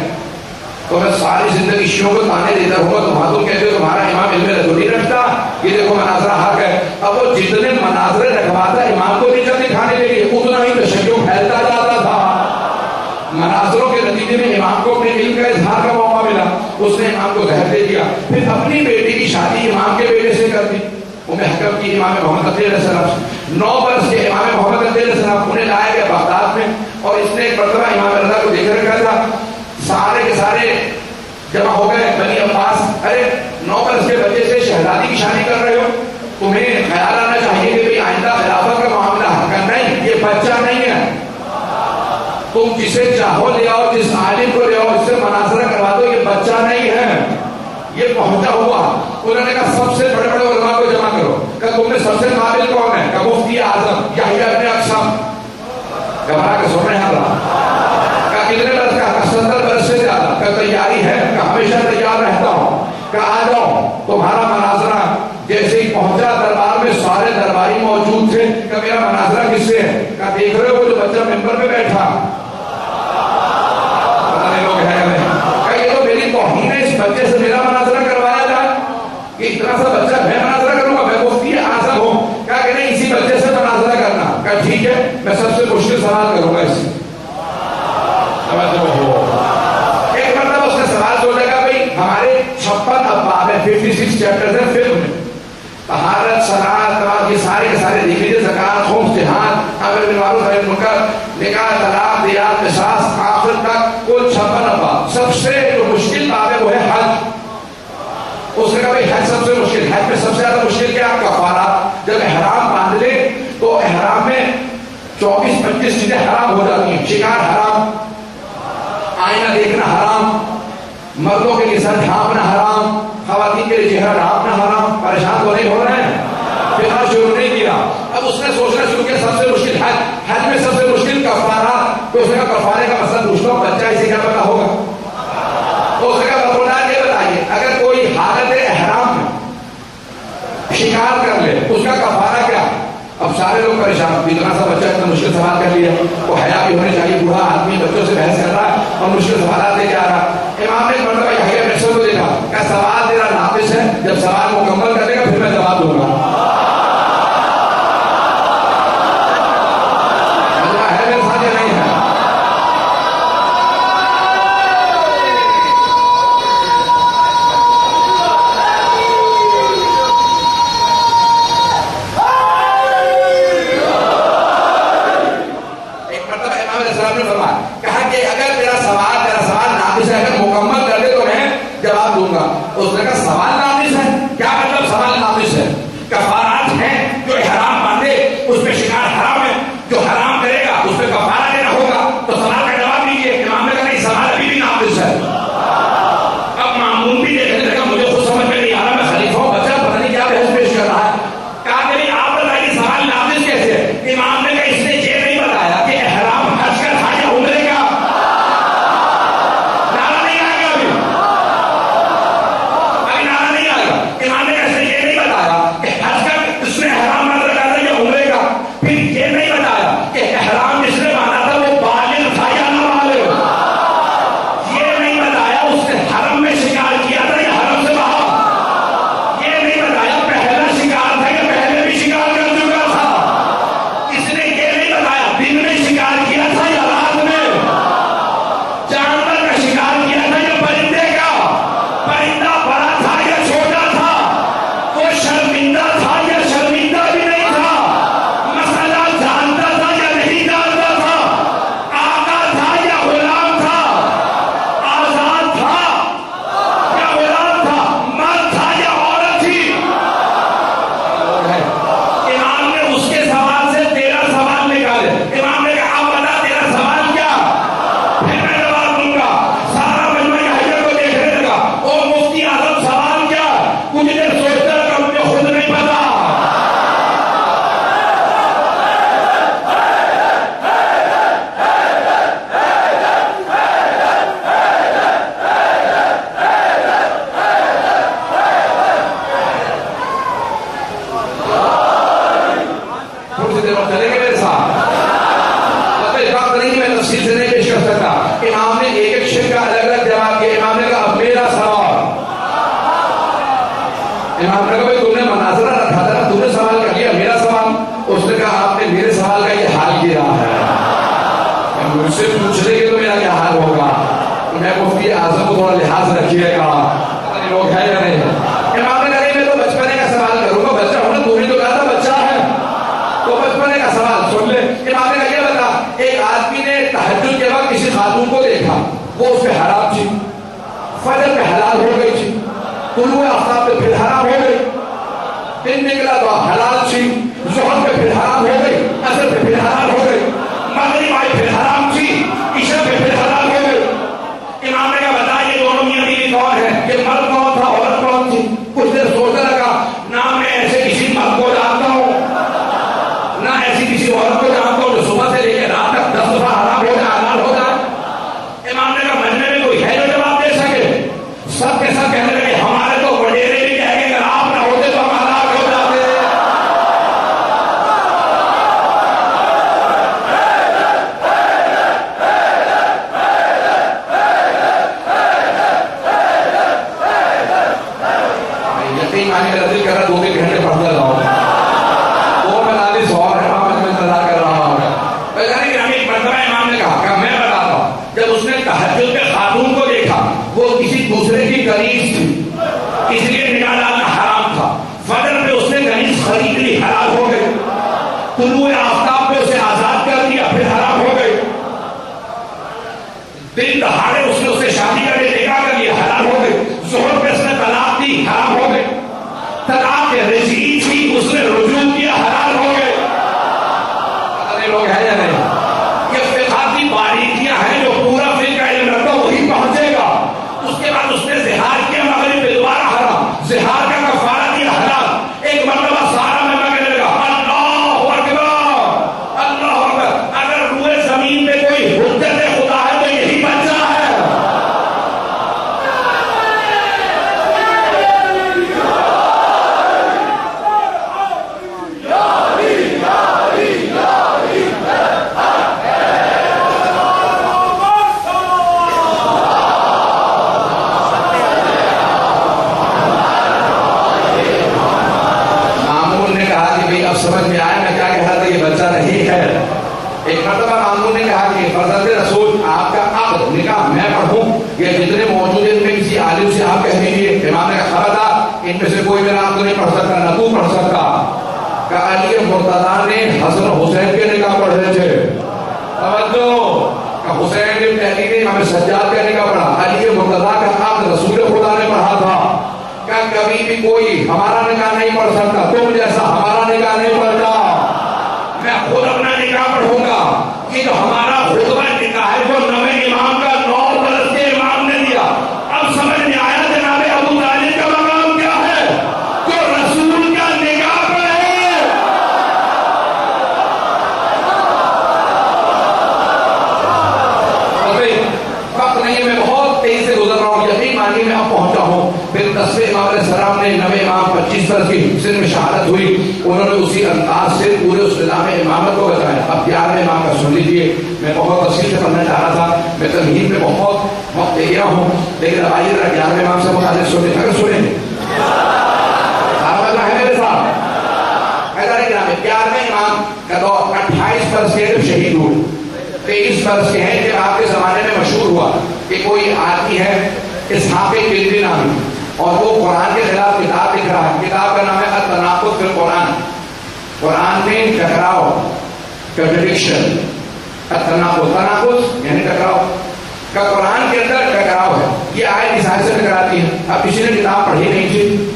تو میں ساری زندگی شیعوں کو تانے دیتا ہوں تو تم کہتے ہو تمہارا امام علم لدنی نہیں رکھتا، یہ دیکھو مناظرہ ہار گئے. اب وہ جتنے مناظرے رکھواتا امام کو نیچا دکھانے کے لیے اتنا ہی تشیع پھیلتا جاتا تھا. مناظروں کے نتیجے میں امام کو اپنے علم کا اظہار کا موقع ملا، اس نے امام کو زہر دے دیا. پھر اپنی بیٹی کی شادی امام کے بیٹے سے کر دی، حکم کی امام محمد علیہ السلام سے. 9 برس کے امام محمد علیہ السلام انہیں لایا گیا بغداد میں اور اس نے ایک مرتبہ امام رضا کو دیکھ رکھا تھا. سارے کے سارے جمع ہو گئے. بنی عباس، ارے 9 برس کے بچے سے شہزادی کی شادی کر رہے ہو، تمہیں خیال آنا چاہیے کہ بھئی آئندہ خلافت کا معاملہ ہے. نہیں، یہ بچہ نہیں ہے، تم جسے چاہو لے آؤ، جس عالم کو لے آؤ، اس سے مناظرہ کروا دو، یہ بچہ نہیں ہے. یہ پہنچا ہوا. انہوں نے کہا سب سے بڑے بڑے علماء کو جمع کرو. کہ تم میں سب سے قابل کون ہے؟ کہ مفتی اعظم یحییٰ ابن اقسم. گھبرا کے سن رہے ہیں. کہ کتنے برس کا؟ 70 برس سے زیادہ. کہ تیاری ہے؟ کہ ہمیشہ تیار رہتا ہوں. کہ آ جاؤ تمہارا مناظرہ. جیسے ہی پہنچا دربار میں سارے درباری موجود تھے. کہ میرا مناظرہ کس سے ہے؟ کہ دیکھ رہے ہو وہ جو بچہ ممبر پہ بیٹھا، پتہ نہیں لوگ ہے نہیں. کہ یہ تو میری توہین ہے، اس بچے سے میرا مناظرہ کروایا جائے. کہ اتنا سا بچہ میں مناظرہ کروں گا؟ میں مفتی اعظم ہوں. کہا کہ نہیں، اسی بچے سے مناظرہ کرنا. کہا ٹھیک ہے، میں سب سے مشکل سوال کروں گا اس سے. ایک مرتبہ اس نے سوال سوچا کہ بھائی ہمارے 56 ابواب ہیں، 56 چیپٹرز ہیں فقہ میں. طہارت، صلاۃ، نماز، یہ سارے کے سارے دیکھ لیجیے. زکات، خمس، جہاد، امر بالمعروف نہی عن المنکر، نکاح، طلاق، دیات، قصاص، آخر تک کل 56 ابواب. سب سے جو مشکل باب ہے وہ ہے حج. اس نے کہا بھائی حج سب سے مشکل. حج میں سب سے زیادہ مشکل کیا؟ کفارات. جب احرام باندھ لے تو احرام میں 24-25 چیزیں حرام ہو جاتی ہیں. شکار حرام، آئینہ دیکھنا حرام، مردوں کے لیے سر ڈھانپنا حرام، خواتین کے لیے چہرہ ڈھانپنا حرام. پریشان تو نہیں ہو رہے ہیں؟ فقہ شروع نہیں کیا. اب اس نے سوچنا شروع کیا سب سے مشکل حج. حج میں سب سے مشکل کفارات. تو اس نے کہا کفارے کا مسئلہ پوچھ لو، بچہ اسے کیا پتا ہوگا؟ تو اس نے کہا بابولاج یہ بتائیے اگر کوئی حالت احرام میں شکار کر لے اس کا کفارہ کیا؟ اب سارے لوگ پریشان. اتنا سا بچہ اتنا مشکل سوال کر لیا. وہ حیا بھی ہونی چاہیے. بوڑھا آدمی بچوں سے بحث کر رہا ہے اور مشکل سوالات لے کے آ رہا. امام نے ایک مرتبہ یحییٰ ابن اقسم کو دیکھا. کہا سوال تیرا ناقص ہے، جب سوال مکمل کرے گا پھر میں جواب دوں گا. ہے میرے ساتھ یا نہیں ہے؟ کہا کہ اگر تیرا سوال ناقص ہے، اگر مکمل کر دے تو میں جواب دوں گا. اس نے کہا سوال ناقص ہے؟ کیا مطلب سوال ناقص ہے؟ کفارات ہیں، جو احرام باندھے اس پہ شکار حرام ہے، جو حرام کرے گا اس پہ کفارہ دینا ہوگا. تو سوال کا جواب دیجیے. امام نے کہا نہیں، سوال ابھی بھی ناقص ہے. امام نے کہا بھائی تم نے مناظرہ رکھا تھا نا، تم نے سوال کر لیا میرا سوال. اس نے کہا آپ نے میرے سوال کا یہ حال کیا ہے، مجھ سے پوچھ لیں گے تو میرا کیا حال ہوگا. میں مفتی اعظم کو تھوڑا لحاظ رکھیے گا، پتہ نہیں لوگ ہے یا نہیں. امام نے کہا میں تو بچپنے کا سوال کروں گا، بچہ ہوں نا، تم نے تو کہا تھا بچہ ہے تو بچپنے کا سوال سن لے. امام نے کہا یہ بتا، ایک آدمی نے تہجد کے وقت کسی خاتون کو دیکھا، وہ اس پہ حرام تھی، فجر پہ حلال ہو گئی تھی، طلوع آفتاب پہ پھر حرام ہو گئی، دن نکلا تو حلال تھی، ظہر پہ پھر حرام ہو گئی، عصر پہ پھر حلال ہو گئی، مغرب آئی پھر حرام تھی، عشاء پہ پھر حلال ہو گئی. امام نے کہا بتا یہ دونوں میاں بیوی کون ہے، یہ مرد کون تھا عورت کون تھی. کچھ دیر سوچنے لگا، نہ میں ایسے کسی مرد کو جانتا ہوں نہ ایسی کسی عورت کو جانتا ہوں جو صبح سے لے کے رات تک 10 دفعہ حرام ہو جائے حلال ہو جائے. امام نے کہا مجمع میں کوئی ہے جو جواب دے سکے. سب کے سب کہنے لگے ہمارے تو وڈیرے بھی کہہ گئے اگر آپ نہ ہوتے تو ہم ہلاک ہو جاتے. یقین مانی میں رضی کر رہا 2 گھنٹے پڑھتا رہا ہوں، 2 45 اور ہے میں انتظار کر رہا ہوں. ایک مرتبہ امام نے کہا میں بتاتا ہوں، جب اس نے تہجد کے خاتون کو دیکھا وہ کسی دوسرے کی کنیز تھی، اس لیے نکاح ڈالنا حرام تھا. فجر پہ اس نے کنیز خرید لی، حلال ہو گئی. طلوع آفتاب پہ اسے آزاد کر دیا، پھر حرام ہو گئی. دن دہاڑے اس نے اسے شادی کر کے نکاح کر لیا، حلال ہو گئی. ظہر پہ اس نے طلاق دی، حرام ہو گئی. طلاق رجعی تھی، اس نے رجوع کیا، حلال ہو گئے. پتہ نہیں لوگ ہیں یا نہیں. یہ فقہ کی باریکیاں ہیں جو پورا فقہ علم رکھتا وہی پہنچے گا. اس کے بعد اس نے زہار کیا، مغرب پہ دوبارہ حرام، زہار کا کفارہ دیا، حلال. ایک مرتبہ سارا میں کہنے لگا اللہ اکبر اللہ اکبر. اگر روئے زمین پہ کوئی حجت خدا ہے تو یہی بچہ ہے. اب سمجھ میں آیا میں کیا کہہ رہا تھا، یہ بچہ نہیں ہے. ایک مرتبہ مامون نے کہا کہ فرزند رسول آپ کا عقد نکاح میں پڑھوں یا جتنے موجود ہیں میں کسی عالم سے آپ کہہ دیجیے. امام نے کہا خبردار ان میں سے کوئی میرا عقد نہیں پڑھ سکتا، نہ تو پڑھ سکتا. کہ علی مرتضیٰ نے حسن حسین کے نکاح پڑھ رہے تھے. توجہ، کہ حسین نے علی نے ہمیں سجاد کا نکاح پڑھا. علی مرتضیٰ کا عقد رسول خدا نے پڑھا تھا. کہ کبھی بھی کوئی ہمارا نکاح نہیں پڑھ سکتا، تم جیسا ہمارا نکاح نہیں پڑھتا. میں خود اپنا نکاح پڑھوں گا. یہ جو ہمارا خطبہ نکاح ہے وہ نویں امام کا 9 برس کے امام نے دیا. اب سمجھ میں آیا جناب ابو طالب کا مقام کیا ہے جو رسول کا نکاح پڑھے. وقت نہیں، میں بہت تیزی سے گزر رہا ہوں. یقین مانیے میں اب پہنچا ہوں. پھر 10ویں امام علیہ السلام نے 9ویں امام 25 برس کی سن میں شہادت ہوئی. انہوں نے اسی انداز سے پورے اس نظام امامت کو بتایا. اب 11ویں امام کا سن لیجیے. میں بہت تفصیل سے پڑھنا چاہ رہا تھا، میں تمہید میں بہت وقت دے گیا ہوں، لیکن اب آئیے ذرا 11ویں امام سے متعلق سنیں. اگر سنیں ہے میرے ساتھ. 11ویں امام کا دور 28 برس کے شہید ہوئے. 23 برس کے ہیں کہ آپ کے زمانے میں مشہور ہوا کہ کوئی آدمی ہے اسحاق کلبی نامی اور وہ قرآن کے خلاف کتاب لکھ رہا ہے. کتاب کا نام ہے التناقض فی القرآن. قرآن میں ٹکراؤ، کنٹرڈکشن. تناقض یعنی ٹکراؤ کا قرآن کے اندر ٹکراؤ ہے. یہ آیت اس آیت سے ٹکراتی ہے. اب کسی نے کتاب پڑھی نہیں تھی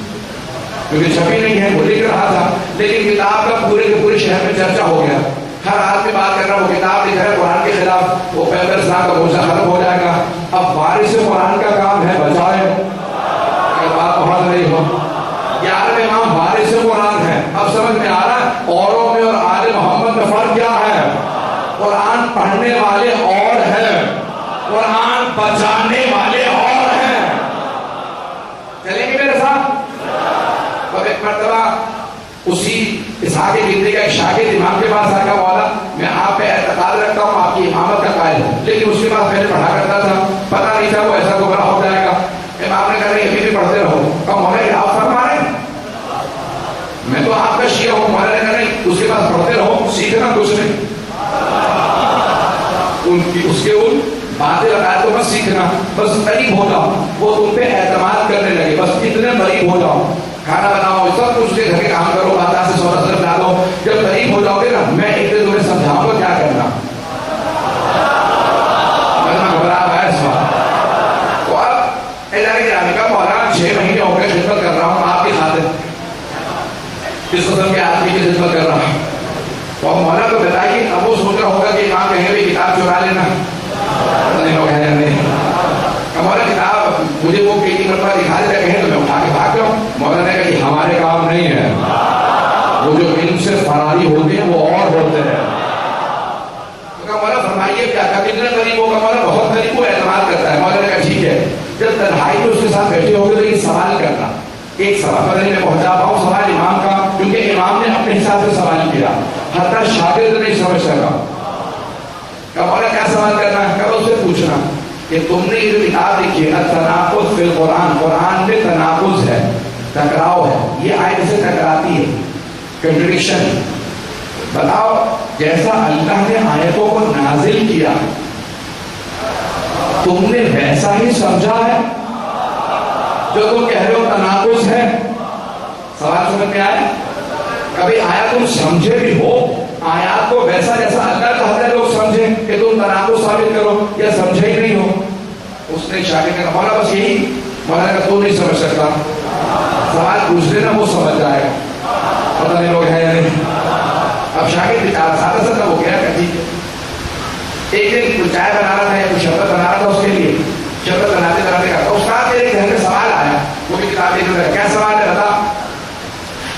کیونکہ چھپی نہیں ہے، وہ لکھ رہا تھا، لیکن کتاب کا پورے کے پورے شہر میں چرچا ہو گیا. ہر آدمی بات کر رہا ہے وہ کتاب لکھ رہا ہے قرآن کے خلاف، وہ پیغمبر اسلام کا بوجھ ختم ہو جائے گا. اب وارث قرآن کا کام ہے بچائے. بات بہت رہی ہو. 11ویں امام وارث قرآن ہے. اب سمجھ میں آ رہا ہے اوروں میں اور آل محمد میں فرق کیا ہے. قرآن پڑھنے والے اور ہیں، قرآن بچانے والے اور ہیں. چلیں گے میرے ساتھ. اب ایک مرتبہ اسی اسحاق کلبی کا ایک شاگرد امام کے پاس آ کر مولا میں آپ پہ اعتقاد رکھتا ہوں، آپ کی امامت کا قائل ہوں، لیکن اس کے بعد پہلے پڑھا کرتا تھا، پتہ نہیں تھا وہ ایسا گمراہ ہو جائے گا. امام نے کہا ابھی بھی پڑھتے رہو. کم ہونے آپ فرما رہے سیکھنا کچھ نہیں، اس کے ان باطل عقائد کو مت سیکھنا، بس قریب ہو جاؤ، وہ تم پہ اعتماد کرنے لگے، بس اتنے قریب ہو جاؤ، کھانا بناؤ، سب کچھ کے گھر کے کام کرو، بازار سے سودا صرف ڈالو، جب قریب ہو جاؤ گے نا میں ایک دن تمہیں سمجھاؤں گا کیا کرنا. گھبرا ہے اس بات تو اب ادارے گرامی کا مولانا 6 مہینے ہو گئے خدمت کر رہا ہوں آپ کی خاطر، اس قسم کے آدمی کی خدمت کر رہا ہوں. تو اب مولانا کو بتائیے، اب وہ سوچ رہا ہوگا کہ امام کہیں بھی کتاب چرا لینا، نہیں لوگ ہیں نہیں. مولانا کتاب مجھے وہ پیٹی مرتبہ دکھا دیتا کہیں تو میں اٹھا کے بھاگ جاؤں. مولانا نے کہا کہ ہمارے کام نہیں ہے، وہ جو علم سے فراری ہوتے ہیں وہ اور ہوتے ہیں. مولانا فرمائیے کیا تھا، کتنے قریب ہوگا؟ مولانا بہت قریب کو اعتماد کرتا ہے. مولانا نے کہا ٹھیک ہے، جب تنہائی میں اس کے ساتھ بیٹھے ہوگے تو یہ سوال کرنا، ایک سوال پتہ نہیں میں پہنچا پاؤں سوال امام کا، کیونکہ امام نے اپنے حساب سے سوال کیا، حتیٰ شاگرد نہیں سمجھ سکا. مولانا کیا سوال کرنا ہے؟ کب اس سے پوچھنا کہ تم نے یہ جو کتاب لکھی ہے تناقض فی القرآن، قرآن میں تناقض ہے، ٹکراؤ ہے، یہ آیت سے ٹکراتی ہے، کنٹرڈکشن. بتاؤ جیسا اللہ نے آیتوں کو نازل کیا تم نے ویسا ہی سمجھا ہے؟ جو تم کہہ رہے ہو تناقض ہے، سوال سمجھ میں آیا؟ کبھی آیا تم سمجھے بھی ہو آیات کو ویسا جیسا اللہ چاہتا ہے لوگ سمجھیں کہ تم تناقض ثابت کرو، یا سمجھے ہی نہیں ہو؟ اس نے شاگرد نے کہا مولانا بس یہی. مولانا کا تو نہیں سمجھ سکتا، سوال پوچھ لینا وہ سمجھ جائے گا. پتہ نہیں لوگ ہیں یا نہیں. اب شاگرد بیچارہ سادہ سادہ وہ کہہ رہا ٹھیک ہے. ایک دن چائے بنا رہا تھا یا کچھ شربت بنا رہا تھا، اس کے لیے شربت بناتے بناتے کا استاد میرے ذہن میں سوال آیا، وہ بھی کتاب لکھ رہا ہے. کیا سوال ہے بتا؟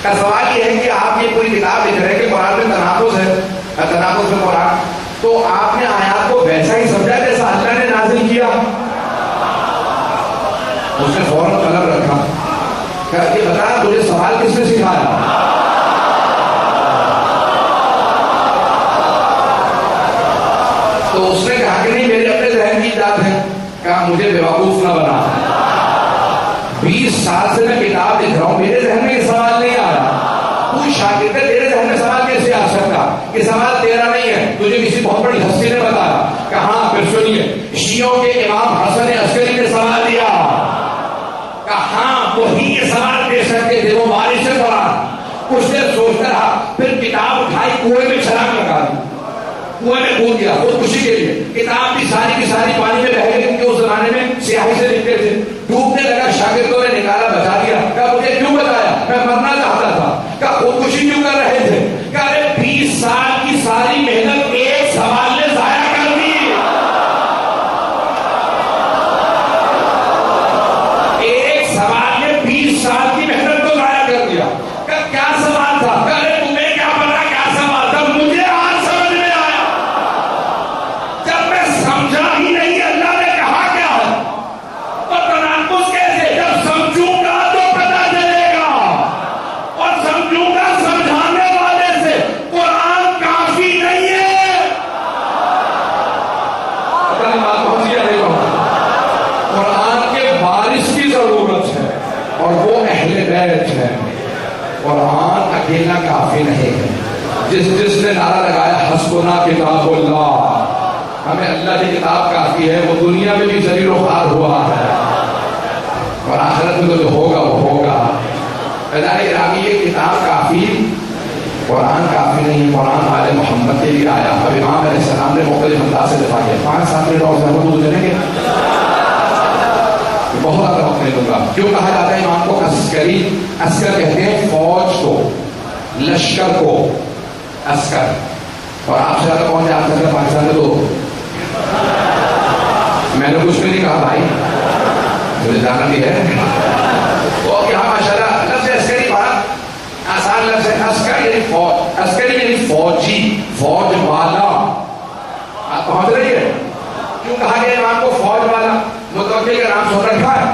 کا سوال یہ ہے کہ آپ یہ پوری کتاب لکھ رہے ہیں کہ قرآن میں تناقض ہے، تناقض میں قرآن، تو آپ نے آیات کو ویسا ہی سمجھا جیسا اللہ نے نازل کیا؟ اس نے فوراً قلم رکھا کہ یہ بتا تجھے سوال کس نے سکھایا؟ تو اس نے کہا کہ نہیں میرے اپنے ذہن کی ایجاد ہے. کہا مجھے بیوقوف نہ بنا، 20 سال سے میں کتاب لکھ رہا ہوں، میرے ذہن میں یہ سوال نہیں آ رہا. تو شاگرد ہے، تیرے ذہن میں سوال کیسے آ سکتا؟ یہ سوال تیرا نہیں ہے، تجھے کسی بہت بڑی ہستی نے بتایا. کہاں؟ پھر سنیے، شیعوں کے امام حسن عسکری نے سوال دیا. کہاں وہی یہ سوال دے سکتے تھے، وہ بارش سے قرآن. کچھ دیر سوچتا رہا، پھر کتاب اٹھائی، کنویں میں چھلانگ لگا دی، کنویں میں کود گیا خودکشی کے لیے. کتاب کی ساری پانی میں بہہ گئی، کیونکہ اس زمانے میں سیاہی سے لکھتے تھے. ڈوبنے لگا، شاگردوں نے نکالا، بچا دیا. کہا مجھے کیوں بتایا؟ میں مرنا چاہتا تھا. کہا خودکشی کیوں کر رہے تھے؟ کہا ارے 20 سال کی ساری محنت ایک سوال نے ضائع کر دی. ایک سوال نے 20 سال کی محنت کو ضائع کر دیا. کہا کیا سوال تھا؟ کہا ارے تمہیں کیا پتا کیا سوال تھا؟ مجھے آج سمجھ میں آیا. جب میں سمجھا ہی نہیں اللہ نے کہا کیا ہے، اور تناقض کیسے؟ جب سمجھوں گا تو پتہ چلے گا، اور سمجھوں گا سمجھانے والے سے. قرآن کافی نہیں ہے. پتہ نہیں بات پہنچ گیا نہیں پہنچ. قرآن کے وارث کی ضرورت ہے، اور وہ اہل بیت ہے. قرآن اکیلا کافی نہیں ہے. جس نے نعرہ لگایا حسبنا کتاب اللہ، ہمیں اللہ کی کتاب کافی ہے، وہ دنیا میں بھی ذلیل و خوار ہوا ہے، اور آخرت میں تو جو ہوگا وہ ہوگا. ادارے گرامی یہ کتاب کافی، قرآن کافی نہیں. قرآن آل محمد کے لیے آیا. اب امام علیہ السلام نے مختلف انداز سے دفاع کیا. 5 سال میں اور زیادہ دیں گے، بہت زیادہ وقت نہیں دوں گا. کیوں کہا جاتا ہے امام کو عسکری؟ عسکر کہتے ہیں فوج کو، لشکر کو عسکر. اور آپ سے زیادہ کون جان سکتا پاکستان میں؟ تو میں نے کچھ بھی نہیں کہا بھائی، مجھے جانا بھی ہے. تو یہاں ماشاءاللہ لفظ عسکری بات آسان لفظ ہے. عسکر یعنی فوج، عسکری یعنی فوجی، فوج والا. آپ پہنچ رہی ہے؟ کیوں کہا گیا امام کو فوج والا؟ متوکل کا نام سن رکھا ہے،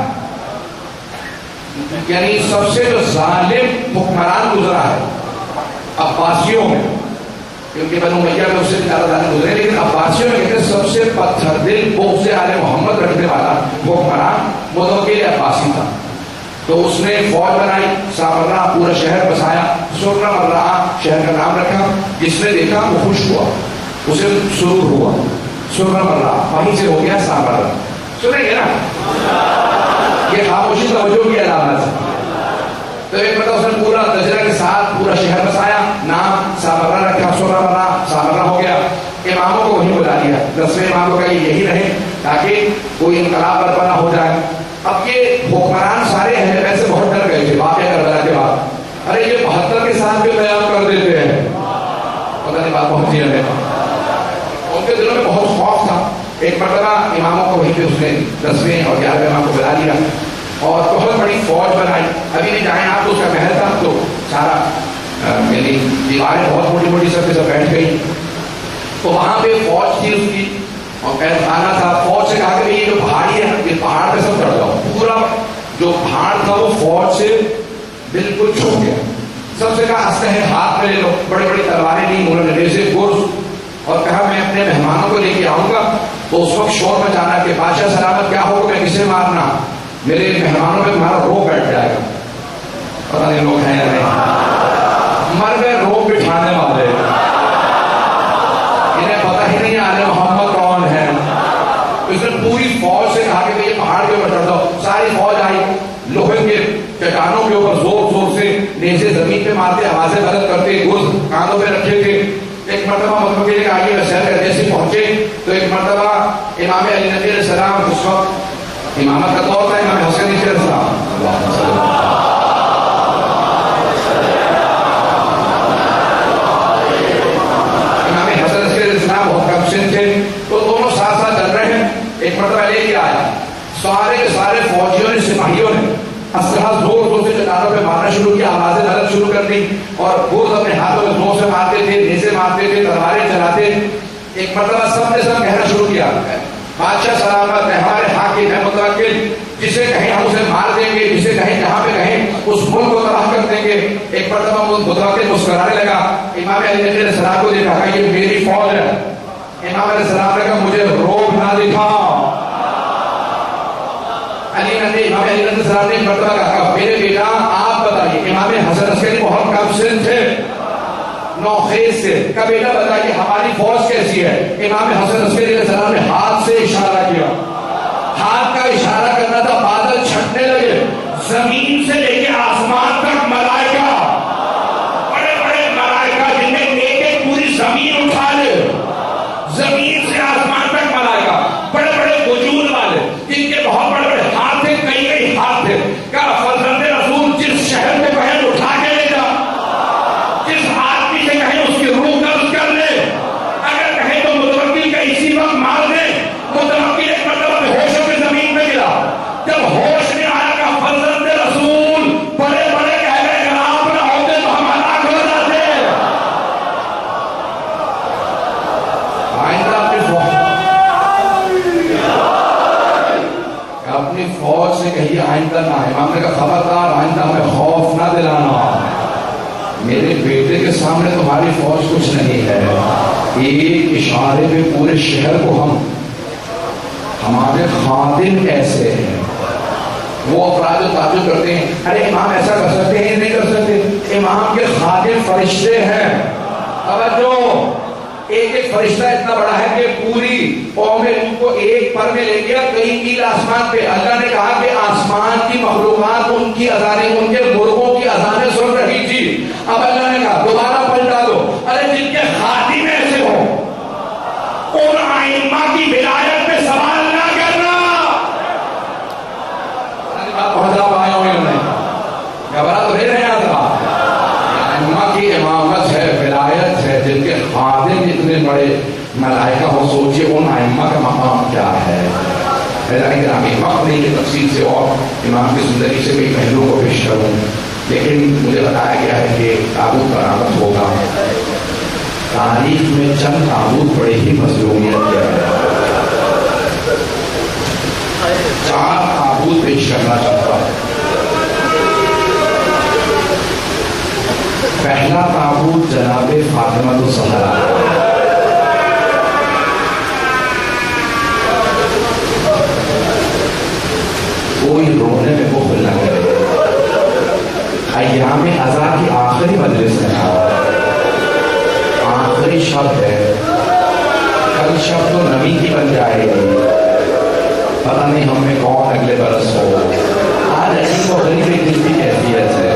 یعنی سب سے جو ظالم حکمران گزرا ہے عباسیوں میں، کیونکہ بنو امیہ میں اس سے زیادہ ظالم گزرے، لیکن عباسیوں میں کہتے ہیں سب سے پتھر دل بغض آل محمد رکھنے والا حکمران متوکل عباسی تھا. تو اس نے فوج بنائی، سامرہ پورا شہر بسایا، سرہ مرہ شہر کا نام رکھا. جس نے دیکھا وہ خوش ہوا، اسے سرور ہوا. سرہ مرہ وہیں سے ہو گیا سامرہ. سنیں گے نا، یہ خاموشی توجہ کی علامت ہے. تو ایک مرتبہ اس نے پورا تجربہ کے ساتھ پورا شہر بسایا، نام سامرہ رکھا، سرہ مرہ سامرہ ہو گیا. اماموں کو وہیں بلا لیا، 10ویں امام کو کہا یہی رہے تاکہ کوئی انقلاب برپا نہ ہو جائے. اب یہ حکمران سارے اہل بیت سے بہت ڈر گئے تھے واقعہ کربلا کے بعد. ارے یہ 72 کے ساتھ بھی بیان کر دیتے ہیں، پتہ نہیں بات پہنچی ہے. ان کے دلوں میں بہت خوف تھا. ایک مرتبہ اماموں کو وہیں پہ اس نے 10ویں اور 11ویں امام کو بلا لیا اور بہت بڑی فوج بنائی. ابھی نہیں جائیں آپ، تو اس کا محل تھا تو سارا یعنی دیواریں بہت موٹی موٹی سب کے سب بیٹھ گئی. تو وہاں پہ فوج تھی اس کی اور قید خانہ تھا. فوج سے کہا کہ یہ جو پہاڑی ہے یہ پہاڑ پہ سب چڑھ جاؤ. پورا جو پہاڑ تھا وہ فوج سے بالکل چھپ گیا. سب سے کہا اسلحے ہاتھ میں لے لو. بڑی بڑی تلواریں لی انہوں نے جیسے گرز، اور کہا میں اپنے مہمانوں کو لے کے آؤں گا. تو اس وقت شور مچانا کہ بادشاہ سلامت کیا ہوگا، میں کسے مارنا، میرے مہمانوں پہ تمہارا روب بیٹھ جائے گا. پتہ نہیں لوگ ہیں یا نہیں، مر گئے روب بٹھانے والے. انہیں پتہ ہی نہیں آنے محمد کون ہے. اس نے پوری فوج سے کہا کہ یہ پہاڑ کے اوپر چڑھ جاؤ. ساری فوج آئی، لوہے کے چٹانوں کے اوپر زور زور سے نیزے زمین پہ مارتے، آوازیں غلط کرتے، گرز کاندھوں پہ رکھے تھے. ایک مرتبہ مطلب کہ آگے سیر کر جیسے پہنچے تو ایک مرتبہ امام علی نبی علیہ السلام، اس وقت امامت کا دور تھا، امام حسن علیہ السلام، امام حسن علیہ السلام بہت کم سن تھے. تو دونوں ساتھ ساتھ چل رہے ہیں. ایک مرتبہ لے کے آیا، سارے کے سارے فوجیوں نے، سپاہیوں نے اسلحہ زور زور سے چٹانوں پہ مارنا شروع کیا، آوازیں غلط شروع کر دی اور گرز اپنے ہاتھوں میں زور سے مارتے تھے، نیزے مارتے تھے، تلواریں چلاتے. ایک مرتبہ سب نے سب کہنا شروع کیا بادشاہ سلامت ہے، ہمارے حاکم ہے متوکل، جسے کہیں ہم اسے مار دیں گے، جسے کہیں جہاں پہ کہیں اس ملک کو تباہ کر دیں گے. ایک مرتبہ متوکل مسکرانے لگا. امام علی علیہ السلام کو دیکھا کہ یہ میری فوج ہے. امام علیہ السلام نے کہا مجھے روب نہ دکھا. امام علی علیہ السلام نے ایک مرتبہ کہا میرے بیٹا آپ بتائیے. امام حسن عسکری بہت کم سن تھے، نوخیز سے. کا بیٹا بتائیے ہماری فوج کیسی ہے. امام حسن عسکری علیہ السلام نے ہاتھ سے اشارہ کیا. ہاتھ کا اشارہ کرنا تھا، بادل چھٹنے لگے. زمین سے لے کے آسمان تک ملائکہ، بڑے بڑے ملائکہ جن میں ایک ایک پوری زمین اٹھا لے. زمین سے آسمان تک ملائکہ، بڑے بڑے وجود والے جن کے بہت بڑے بڑے ہاتھ تھے، کئی کئی ہاتھ تھے. کیا فرزند رسول جس شہر میں کہیں اٹھا کے لے جا، جس آدمی سے کہیں اس کی روح قبض کر لے، اگر کہیں تو متوکل کا اسی وقت مار دے. متوکل ایک مرتبہ ہوشوں پہ زمین پہ گرا. جب ہوش میں آیا کہ فرزند رسول بڑے بڑے کہہ گئے اگر آپ نہ ہوتے تو ہم ہلاک ہو جاتے. آئندہ اپنی فوج سے کہیے آئندہ نہ ہے. امام نے کہا خبردار آئندہ ہمیں خوف نہ دلانا. میرے بیٹے کے سامنے تمہاری فوج کچھ نہیں ہے. ایک اشارے پہ پورے شہر کو ہمارے خادم ایسے ہیں. وہ افراد تعجب کرتے ہیں ارے امام ایسا کر سکتے ہیں، نہیں کر سکتے. امام کے خادم فرشتے ہیں. توجہ، ایک ایک فرشتہ اتنا بڑا ہے کہ پوری قوم کو ایک پر میں لے گیا کئی میل آسمان پہ. اللہ نے کہا کہ آسمان کی مخلوقات ان کی اذانیں، ان کے مرغوں کی اذانیں سن رہی تھی. اب اللہ نے کہا دوبارہ پلٹا دو. ارے جن کے خادم ایسے ہو ان ائمہ کی ولایت پہ سوال نہ کرنا. بہت زیادہ آیا ہوں انہوں نے گھبرا تو نہیں رہے تھا. ائمہ کی امامت ہے، ولایت ہے. جن کے خادم اتنے بڑے ملائکہ ہو، سوچئے ان ائمہ کا مقام کیا ہے. لیکن وقت نہیں کہ تفصیل سے اور امام کی زندگی سے کئی پہلوؤں کو پیش کروں، لیکن مجھے بتایا گیا ہے کہ تابوت برآمد ہوگا. تاریخ میں چند تابوت بڑے ہی مظلومیت کے ہیں. 4 تابوت پیش کرنا چاہتا ہوں. پہلا تابوت جناب فاطمہ الزہرا. کوئی رونے میں بخل نہ کرے. آخری مجلس ہے، آخری شب ہے، کل شب تو نبی کی بن جائے گی، پتہ نہیں ہم میں کون اگلے برس ہو۔ آج عجیب و غریب ایک دل کی کیفیت ہے،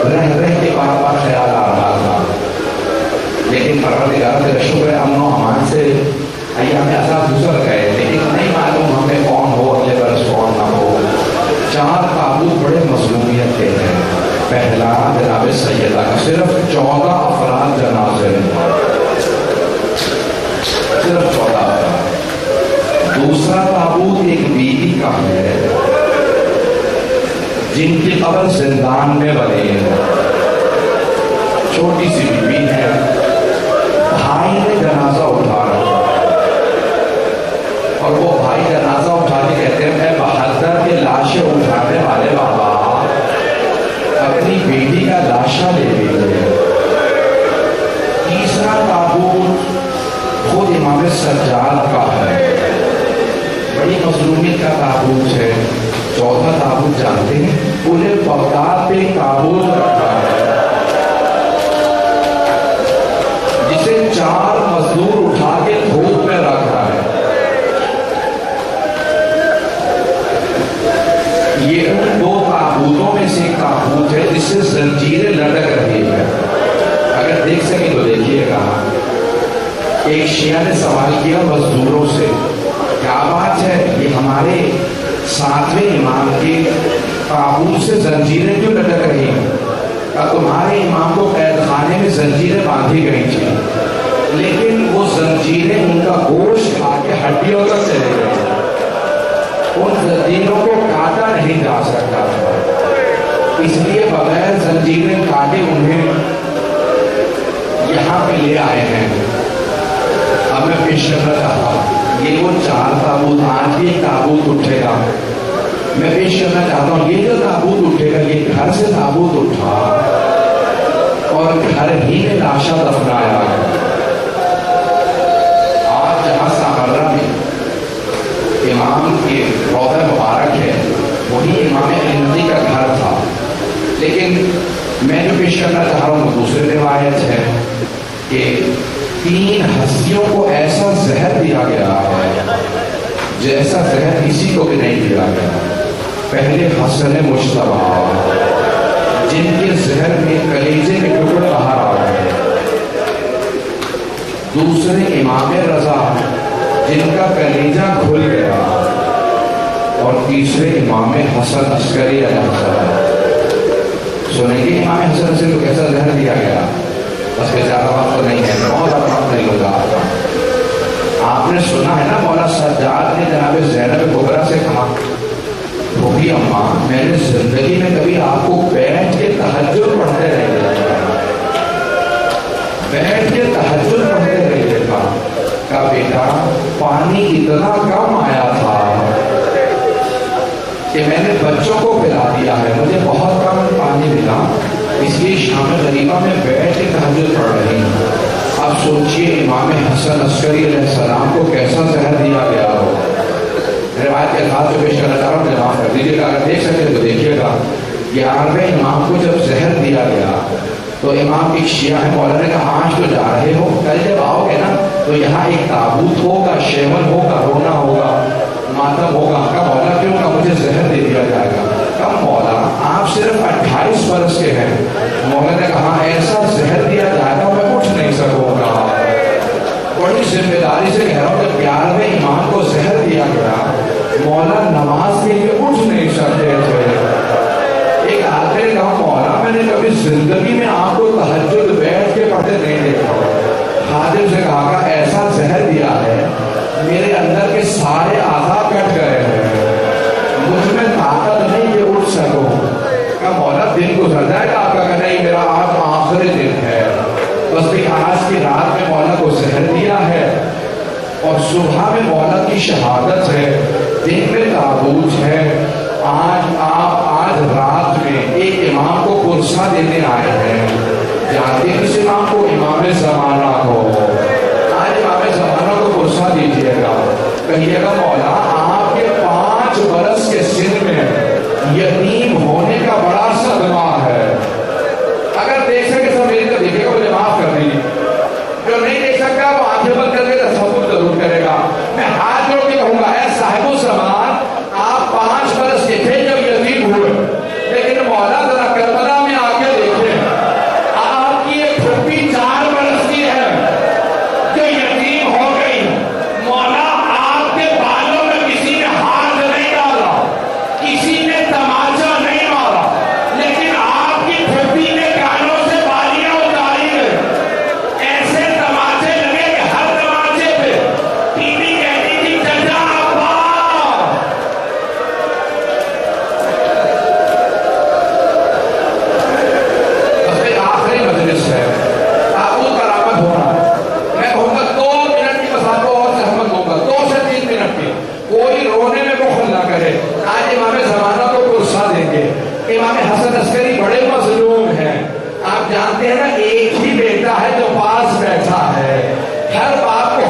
رہ رہ کے بار بار خیال آ رہا تھا، لیکن پروردگار کا شکر ہے امن و امان سے ایام عذاب گزر گئے، لیکن نہیں معلوم ہمیں کون ہو اگلے برس کون نہ ہو۔ 4 تابوت بڑے مظلومیت کے ہیں۔ پہلا جناب سیدہ کا صرف 14 افراد جنازے میں، صرف 14 افراد۔ دوسرا تابوت ایک بیوی کا ہے جن کی قبر زندان میں بنی ہے، چھوٹی سی بیوی ہے، بھائی نے جنازہ اٹھا رکھا اور وہ بھائی جنازہ اٹھا کے کہتے ہیں میں 72 کے لاشیں اٹھانے والے بابا اپنی بیٹی کا لاشا لے لیجیے۔ تیسرا تابوت خود امام سجاد کا ہے، بڑی مظلومیت کا تابوت ہے۔ 14 تابوت جانتے ہیں، پورے بغداد پہ تابوت رکھا ہے جسے 4 مزدور اٹھا کے دھوپ میں رکھا ہے۔ یہ ان 2 تابوتوں میں سے ایک تابوت ہے جس سے زنجیریں لٹک رہی ہے، اگر دیکھ سکیں تو دیکھیے گا۔ ایک شیعہ نے سوال کیا مزدوروں سے، کیا بات ہے یہ ہمارے 7ویں امام کے تابوت سے زنجیریں کیوں لٹک رہی ہیں؟ تمہارے امام کو قید خانے میں زنجیریں باندھی گئی تھی، لیکن وہ زنجیریں ان کا گوشت کھا کے ہڈیوں تک چلے گئے، ان زنجیروں کو کاٹا نہیں جا سکتا تھا، اس لیے بغیر زنجیریں کاٹے انہیں یہاں پہ لے آئے ہیں۔ اب میں پیش کرنا چاہتا ہوں، یہ وہ 4 تابوت، آج بھی ایک تابوت اٹھے گا، میں پیش کرنا چاہتا ہوں یہ جو تابوت اٹھے گا یہ گھر سے تابوت اٹھا اور گھر ہی میں لاشا دفنایا ہے۔ آج جہاں سامرہ میں امام کے روضہ مبارک ہے وہی امام احمدی کا گھر تھا، لیکن میں جو پیش کرنا چاہ رہا ہوں دوسری روایت ہے کہ 3 ہستیوں کو ایسا زہر دیا گیا ہے جیسا زہر کسی کو بھی نہیں دیا گیا۔ پہلے حسن مجتبیٰ جن کے زہر میں کلیجے کے ٹکڑے باہر آ گئے، دوسرے امام رضا جن کا کلیجہ کھل گیا، اور تیسرے امام حسن عسکری علیہ السلام۔ سنیں گے امام حسن عسکری کو کیسا زہر دیا گیا؟ بس پہ زیادہ وقت تو نہیں ہے، بہت وقت نہیں ہوگا آپ نے سنا ہے نا مولا سجاد نے جناب زینب کبریٰ سے کہا بھوکی اماں میں نے زندگی میں کبھی آپ کو بیٹھ کے تہجد پڑھتے نہیں دیکھا، بیٹھ کے تہجد پڑھتے نہیں دیکھا۔ کہا بیٹا پانی اتنا کم آیا تھا کہ میں نے بچوں کو پلا دیا ہے، مجھے بہت کم پانی ملا، اس لیے شام غریبہ میں بیٹھ کے تہجد پڑھ رہی ہوں۔ اب سوچئے امام حسن عسکری علیہ السلام کو کیسا زہر دیا گیا ہو۔ روایت کے ساتھ جو پیش کرنا چاہ رہا ہوں معاف کر دیجیے گا، اگر دیکھ سکتے تو دیکھیے گا۔ 11ویں امام کو جب زہر دیا گیا تو امام ایک شیعہ ہے مولانا نے کہا آج تو جا رہے ہو، کل جب آؤ گے نا تو یہاں ایک تابوت ہوگا، شیون ہوگا، رونا ہوگا، ماتم ہوگا۔ کہا مولا کیوں؟ کہا مجھے زہر دے دیا جائے گا۔ کہا مولا آپ صرف 28 برس کے ہیں۔ مولا نے کہا ایسا زہر دیا جائے گا میں اٹھ نہیں سکوں گا، بڑی ذمہ داری سے کہہ رہا ہوں کہ 11ویں امام کو زہر دیا گیا، مولا نماز کے لیے اٹھ نہیں سکتے تھے۔ ایک آدمی نے کہا مولا میں نے کبھی زندگی میں آپ کو تہجد بیٹھ کے پڑھتے نہیں دیکھا۔ خادم سے کہا کہ ایسا زہر دیا ہے میرے اندر کے سارے اعضاء کٹ گئے ہیں، مجھ میں طاقت نہیں کہ اٹھ سکوں۔ کہا مولا دن گزر جائے گا آپ کا؟ کہ نہیں میرا آج آخری دن ہے، بس بھی آج کی رات میں مولا کو زہر دیا ہے اور صبح میں مولا کی شہادت ہے، دن میں تابوت ہے۔ آج رات میں ایک امام کو پرسہ دینے آئے ہیں، جانتے کس امام کو؟ امام زمانہ کو۔ آج امام زمانہ کو پرسہ دیجیے گا، کہیے گا مولا آپ کے 5 برس کے سن میں یتیم ہونے کا بڑا صدمہ ہے، اگر دیکھ لشکری بڑے مظلوم ہیں. آپ جانتے ہیں نا ایک ہی بیٹا ہے جو پاس بیٹھا ہے. ہر باپ کو